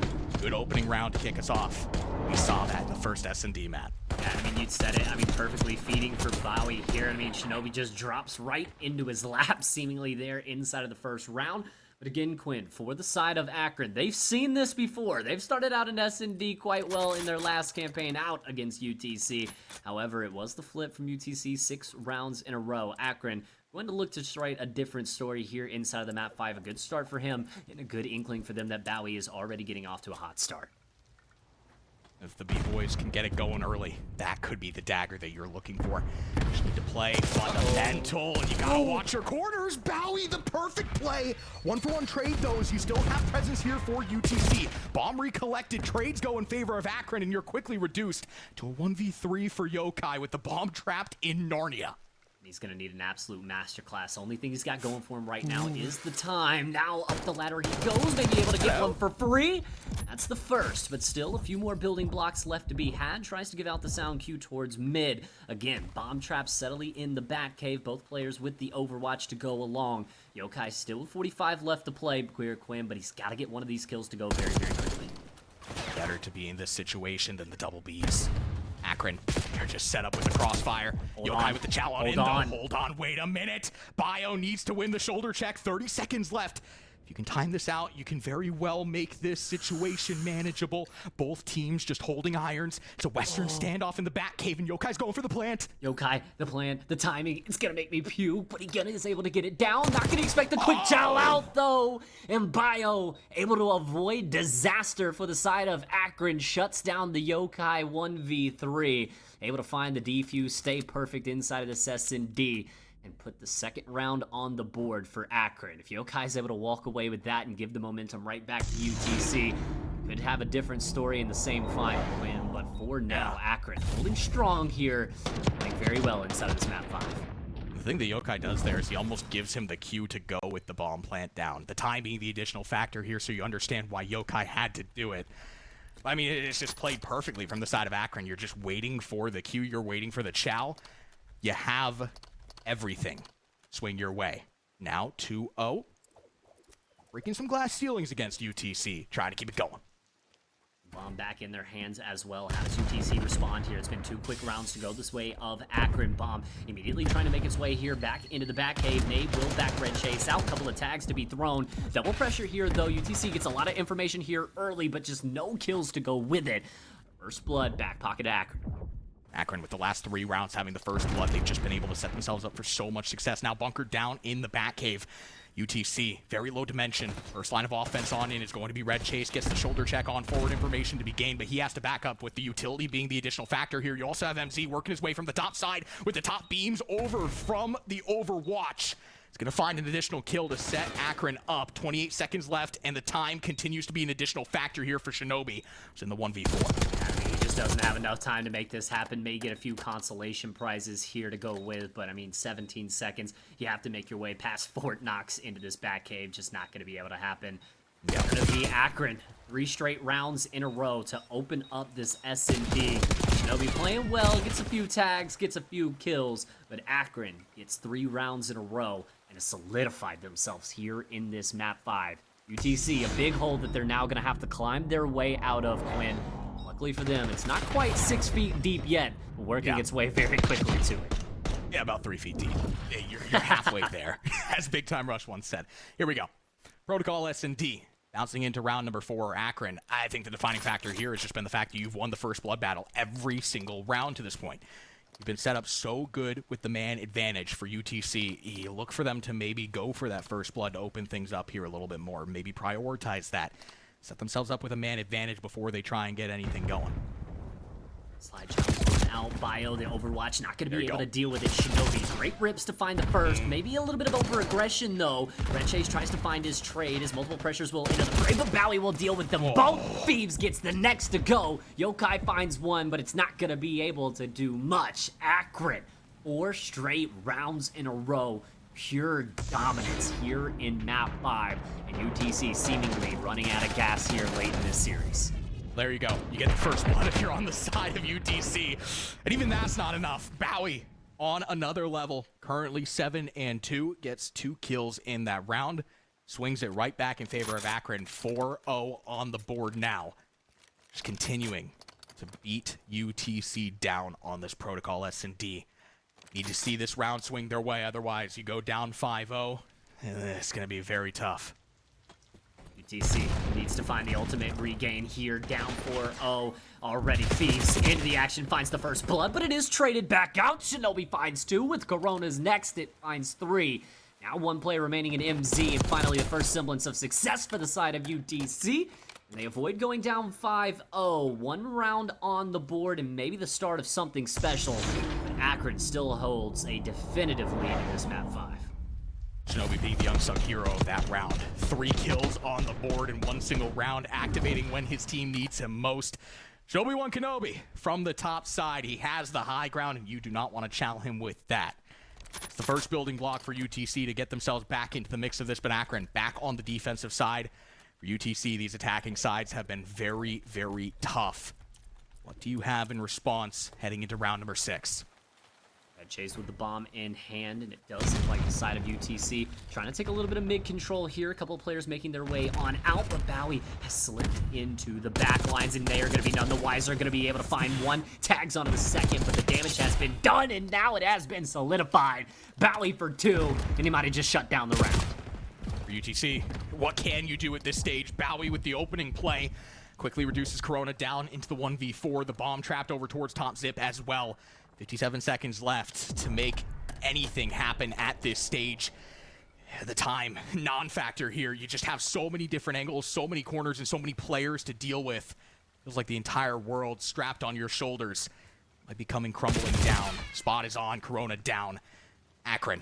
A: good opening round to kick us off. We saw that in the first S&D map.
B: Yeah, I mean, you'd said it. I mean, perfectly feeding for Bowie here. I mean, Shinobi just drops right into his lap, seemingly there inside of the first round. But again, Quinn, for the side of Akron, they've seen this before. They've started out in S&D quite well in their last campaign out against UTC. However, it was the flip from UTC 6 rounds in a row. Akron going to look to write a different story here inside of the map 5. A good start for him and a good inkling for them that Bowie is already getting off to a hot start.
A: If the B-Boys can get it going early, that could be the dagger that you're looking for. Just need to play fundamental, and you gotta watch your corners. Bowie, the perfect play. 1-for-1 trade those. You still have presence here for UTC. Bomb recollected. Trades go in favor of Akron, and you're quickly reduced to a 1v3 for Yokai with the bomb trapped in Narnia.
B: He's going to need an absolute masterclass. Only thing he's got going for him right now is the time. Now up the ladder he goes, maybe able to get one for free. That's the first, but still a few more building blocks left to be had. Tries to give out the sound cue towards mid. Again, bomb traps steadily in the back cave. Both players with the overwatch to go along. Yokai still with 45 left to play, Queer Quinn, but he's got to get one of these kills to go very, very quickly.
A: Better to be in this situation than the double Bs. Akron, they're just set up with the crossfire. Yokai with the chow on. Hold on, wait a minute. Bio needs to win the shoulder check. 30 seconds left. If you can time this out, you can very well make this situation manageable. Both teams just holding irons. It's a Western standoff in the back cave, and Yokai's going for the plant.
B: Yokai, the plan, the timing, it's gonna make me puke, but he is able to get it down. Not gonna expect the quick chow out, though. And Bio, able to avoid disaster for the side of Akron, shuts down the Yokai 1v3. Able to find the defuse, stay perfect inside of this S&D. And put the second round on the board for Akron. If Yokai's able to walk away with that and give the momentum right back to UTC, could have a different story in the same final win. But for now, Akron holding strong here, playing very well inside of this map 5.
A: The thing that Yokai does there is he almost gives him the cue to go with the bomb plant down. The time being the additional factor here, so you understand why Yokai had to do it. I mean, it's just played perfectly from the side of Akron. You're just waiting for the cue. You're waiting for the chow. You have everything swing your way. Now 2-0. Breaking some glass ceilings against UTC. Trying to keep it going.
B: Bomb back in their hands as well. How does UTC respond here? It's been 2 quick rounds to go this way of Akron. Bomb immediately trying to make its way here back into the back cave. Nade will back red chase out. Couple of tags to be thrown. Double pressure here though. UTC gets a lot of information here early, but just no kills to go with it. First blood, back pocket Akron.
A: Akron with the last 3 rounds having the first blood. They've just been able to set themselves up for so much success. Now bunkered down in the back cave. UTC, very low dimension. First line of offense on in is going to be Red Chase. Gets the shoulder check on forward information to be gained, but he has to back up with the utility being the additional factor here. You also have MZ working his way from the top side with the top beams over from the Overwatch. He's going to find an additional kill to set Akron up. 28 seconds left, and the time continues to be an additional factor here for Shinobi, who's in the 1v4.
B: He just doesn't have enough time to make this happen. May get a few consolation prizes here to go with, but I mean, 17 seconds. You have to make your way past Fort Knox into this back cave. Just not going to be able to happen. It's going to be Akron. 3 straight rounds in a row to open up this S&D. Shinobi playing well, gets a few tags, gets a few kills, but Akron gets 3 rounds in a row and has solidified themselves here in this map 5. UTC, a big hole that they're now going to have to climb their way out of, Quinn. Luckily for them, it's not quite 6 feet deep yet, but working its way very quickly to it.
A: Yeah, about 3 feet deep. You're halfway there, as Big Time Rush once said. Here we go. Protocol S&D. Bouncing into round number 4, Akron. I think the defining factor here has just been the fact that you've won the first blood battle every single round to this point. You've been set up so good with the man advantage for UTC. You look for them to maybe go for that first blood to open things up here a little bit more. Maybe prioritize that. Set themselves up with a man advantage before they try and get anything going.
B: Slide challenge out. Bio, the Overwatch, not going to be able to deal with it. Shinobi, great rips to find the first. Maybe a little bit of over-aggression, though. Red Chase tries to find his trade. His multiple pressures will enter the fray, but Bowie will deal with them both. Thieves gets the next to go. Yokai finds one, but it's not going to be able to do much. Akron, 4 straight rounds in a row. Pure dominance here in map 5. And UTC seemingly running out of gas here late in this series.
A: There you go. You get the first blood if you're on the side of UTC. And even that's not enough. Bowie on another level. Currently 7-2. Gets 2 kills in that round. Swings it right back in favor of Akron. 4-0 on the board now. Just continuing to beat UTC down on this Protocol S&D. Need to see this round swing their way. Otherwise, you go down 5-0. It's going to be very tough.
B: UTC needs to find the ultimate regain here, down 4-0. Already Thieves into the action, finds the first blood, but it is traded back out. Shinobi finds 2, with Coronas next, it finds 3. Now 1 player remaining in MZ, and finally the first semblance of success for the side of UTC. And they avoid going down 5-0. 1 round on the board, and maybe the start of something special. But Akron still holds a definitive lead in this map 5.
A: Shinobi being the unsung hero of that round. 3 kills on the board in 1 single round, activating when his team needs him most. Shinobi 1 Kenobi from the top side. He has the high ground, and you do not want to challenge him with that. It's the first building block for UTC to get themselves back into the mix of this, but Akron back on the defensive side. For UTC, these attacking sides have been very, very tough. What do you have in response heading into round number 6?
B: Chase with the bomb in hand, and it does look like the side of UTC trying to take a little bit of mid control here. A couple of players making their way on out, but Bowie has slipped into the back lines, and they are going to be none the wiser. Going to be able to find one, tags onto the second, but the damage has been done, and now it has been solidified. Bowie for 2, and he might have just shut down the round.
A: For UTC, what can you do at this stage? Bowie with the opening play quickly reduces Corona down into the 1v4. The bomb trapped over towards top zip as well. 57 seconds left to make anything happen at this stage. The time, non-factor here. You just have so many different angles, so many corners, and so many players to deal with. Feels like the entire world strapped on your shoulders might be coming crumbling down. Spot is on, Corona down. Akron,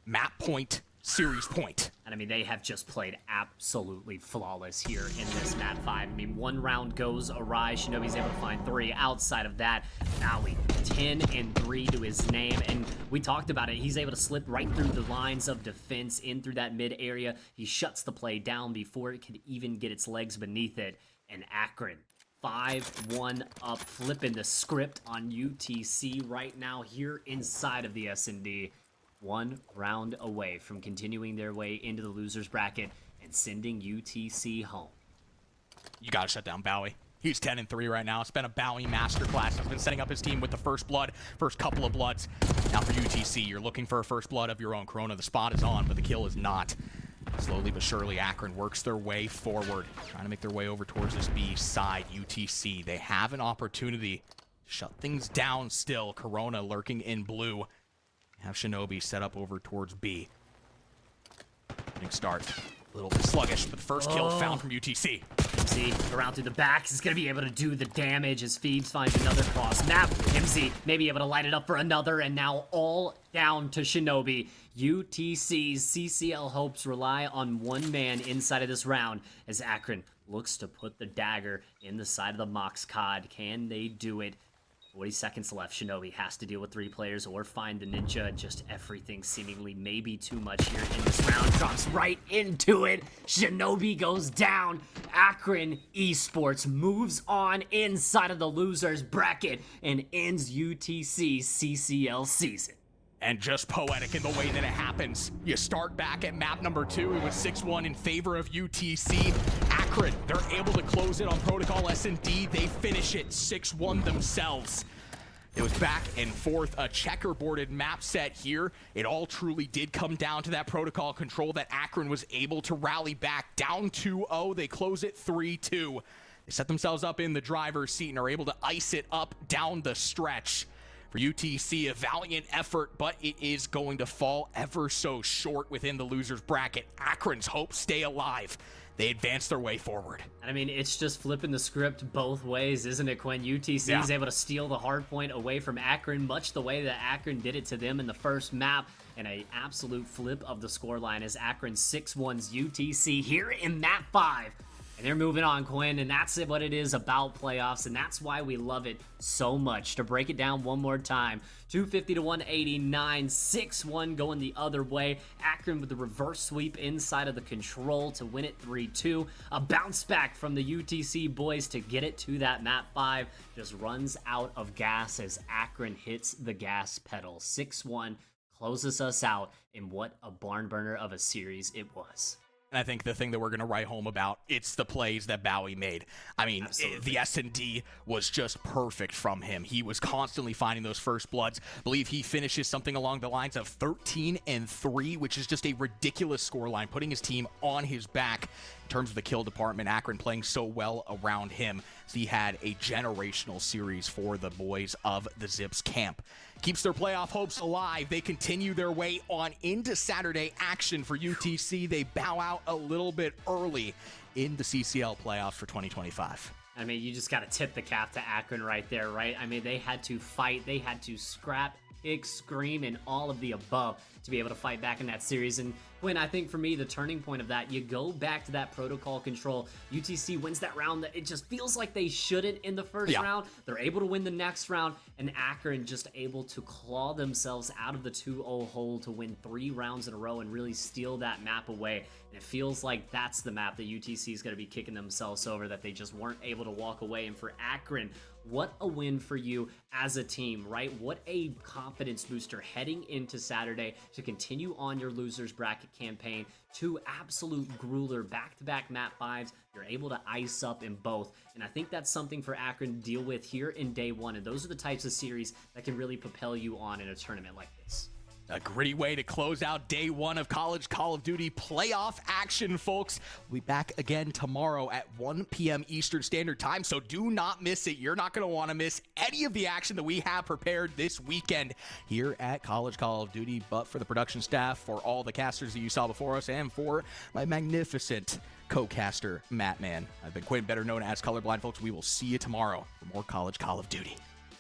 A: map point, series point.
B: And I mean, they have just played absolutely flawless here in this map 5. I mean, one round goes awry. Shinobi's able to find 3. Outside of that, Bowie, 10-3 to his name. And we talked about it. He's able to slip right through the lines of defense, in through that mid area. He shuts the play down before it could even get its legs beneath it. And Akron, 5-1 up, flipping the script on UTC right now here inside of the S&D. 1 round away from continuing their way into the losers bracket and sending UTC home.
A: You gotta shut down Bowie. He's 10-3 right now. It's been a Bowie masterclass. He's been setting up his team with the first blood, first couple of bloods. Now for UTC, you're looking for a first blood of your own. Corona, the spot is on, but the kill is not. Slowly but surely, Akron works their way forward, trying to make their way over towards this B side. UTC, they have an opportunity to shut things down still. Corona lurking in blue. Have Shinobi set up over towards B. Big start. A little bit sluggish, but the first kill found from UTC.
B: MZ around through the back is going to be able to do the damage as Phoebes finds another cross map. MZ may be able to light it up for another, and now all down to Shinobi. UTC's CCL hopes rely on one man inside of this round as Akron looks to put the dagger in the side of the Mox COD. Can they do it? 40 seconds left. Shinobi has to deal with 3 players or find the ninja. Just everything seemingly maybe too much here in this round. Drops right into it. Shinobi goes down. Akron Esports moves on inside of the losers bracket and ends UTC's CCL season.
A: And just poetic in the way that it happens. You start back at map number 2. It was 6-1 in favor of UTC. Akron, they're able to close it on Protocol S&D. They finish it 6-1 themselves. It was back and forth, a checkerboarded map set here. It all truly did come down to that Protocol control that Akron was able to rally back. Down 2-0, they close it 3-2. They set themselves up in the driver's seat and are able to ice it up down the stretch. For UTC, a valiant effort, but it is going to fall ever so short within the losers bracket. Akron's hopes stay alive. They advance their way forward.
B: I mean, it's just flipping the script both ways, isn't it, Quinn? UTC is able to steal the hard point away from Akron, much the way that Akron did it to them in the first map. And an absolute flip of the scoreline as Akron 6-1's UTC here in map 5. And they're moving on, Quinn, and that's what it is about playoffs, and that's why we love it so much. To break it down one more time, 250 to 189, 6-1 going the other way. Akron with the reverse sweep inside of the control to win it 3-2. A bounce back from the UTC boys to get it to that map 5. Just runs out of gas as Akron hits the gas pedal. 6-1 closes us out in what a barn burner of a series it was.
A: And I think the thing that we're going to write home about, it's the plays that Bowie made. I mean, the S&D was just perfect from him. He was constantly finding those first bloods. I believe he finishes something along the lines of 13-3, which is just a ridiculous scoreline, putting his team on his back. In terms of the kill department, Akron playing so well around him. So he had a generational series for the boys of the Zips camp. Keeps their playoff hopes alive. They continue their way on into Saturday action for UTC. They bow out a little bit early in the CCL playoffs for 2025.
B: I mean, you just got to tip the cap to Akron right there, right? I mean, they had to fight, they had to scrap, kick, scream, and all of the above to be able to fight back in that series. And Quinn, I think for me, the turning point of that, you go back to that protocol control. UTC wins that round. It just feels like they shouldn't in the first round. They're able to win the next round, and Akron just able to claw themselves out of the 2-0 hole to win 3 rounds in a row and really steal that map away. And it feels like that's the map that UTC is going to be kicking themselves over, that they just weren't able to walk away. And for Akron, what a win for you as a team, right? What a confidence booster heading into Saturday to continue on your losers bracket campaign. 2 absolute grueler back-to-back map 5s. You're able to ice up in both. And I think that's something for Akron to deal with here in day 1. And those are the types of series that can really propel you on in a tournament like this.
A: A gritty way to close out day 1 of College Call of Duty playoff action, folks. We'll be back again tomorrow at 1 p.m. Eastern Standard Time, so do not miss it. You're not going to want to miss any of the action that we have prepared this weekend here at College Call of Duty. But for the production staff, for all the casters that you saw before us, and for my magnificent co-caster, Matt Man, I've been Quinn, better known as Colorblind, folks. We will see you tomorrow for more College Call of Duty.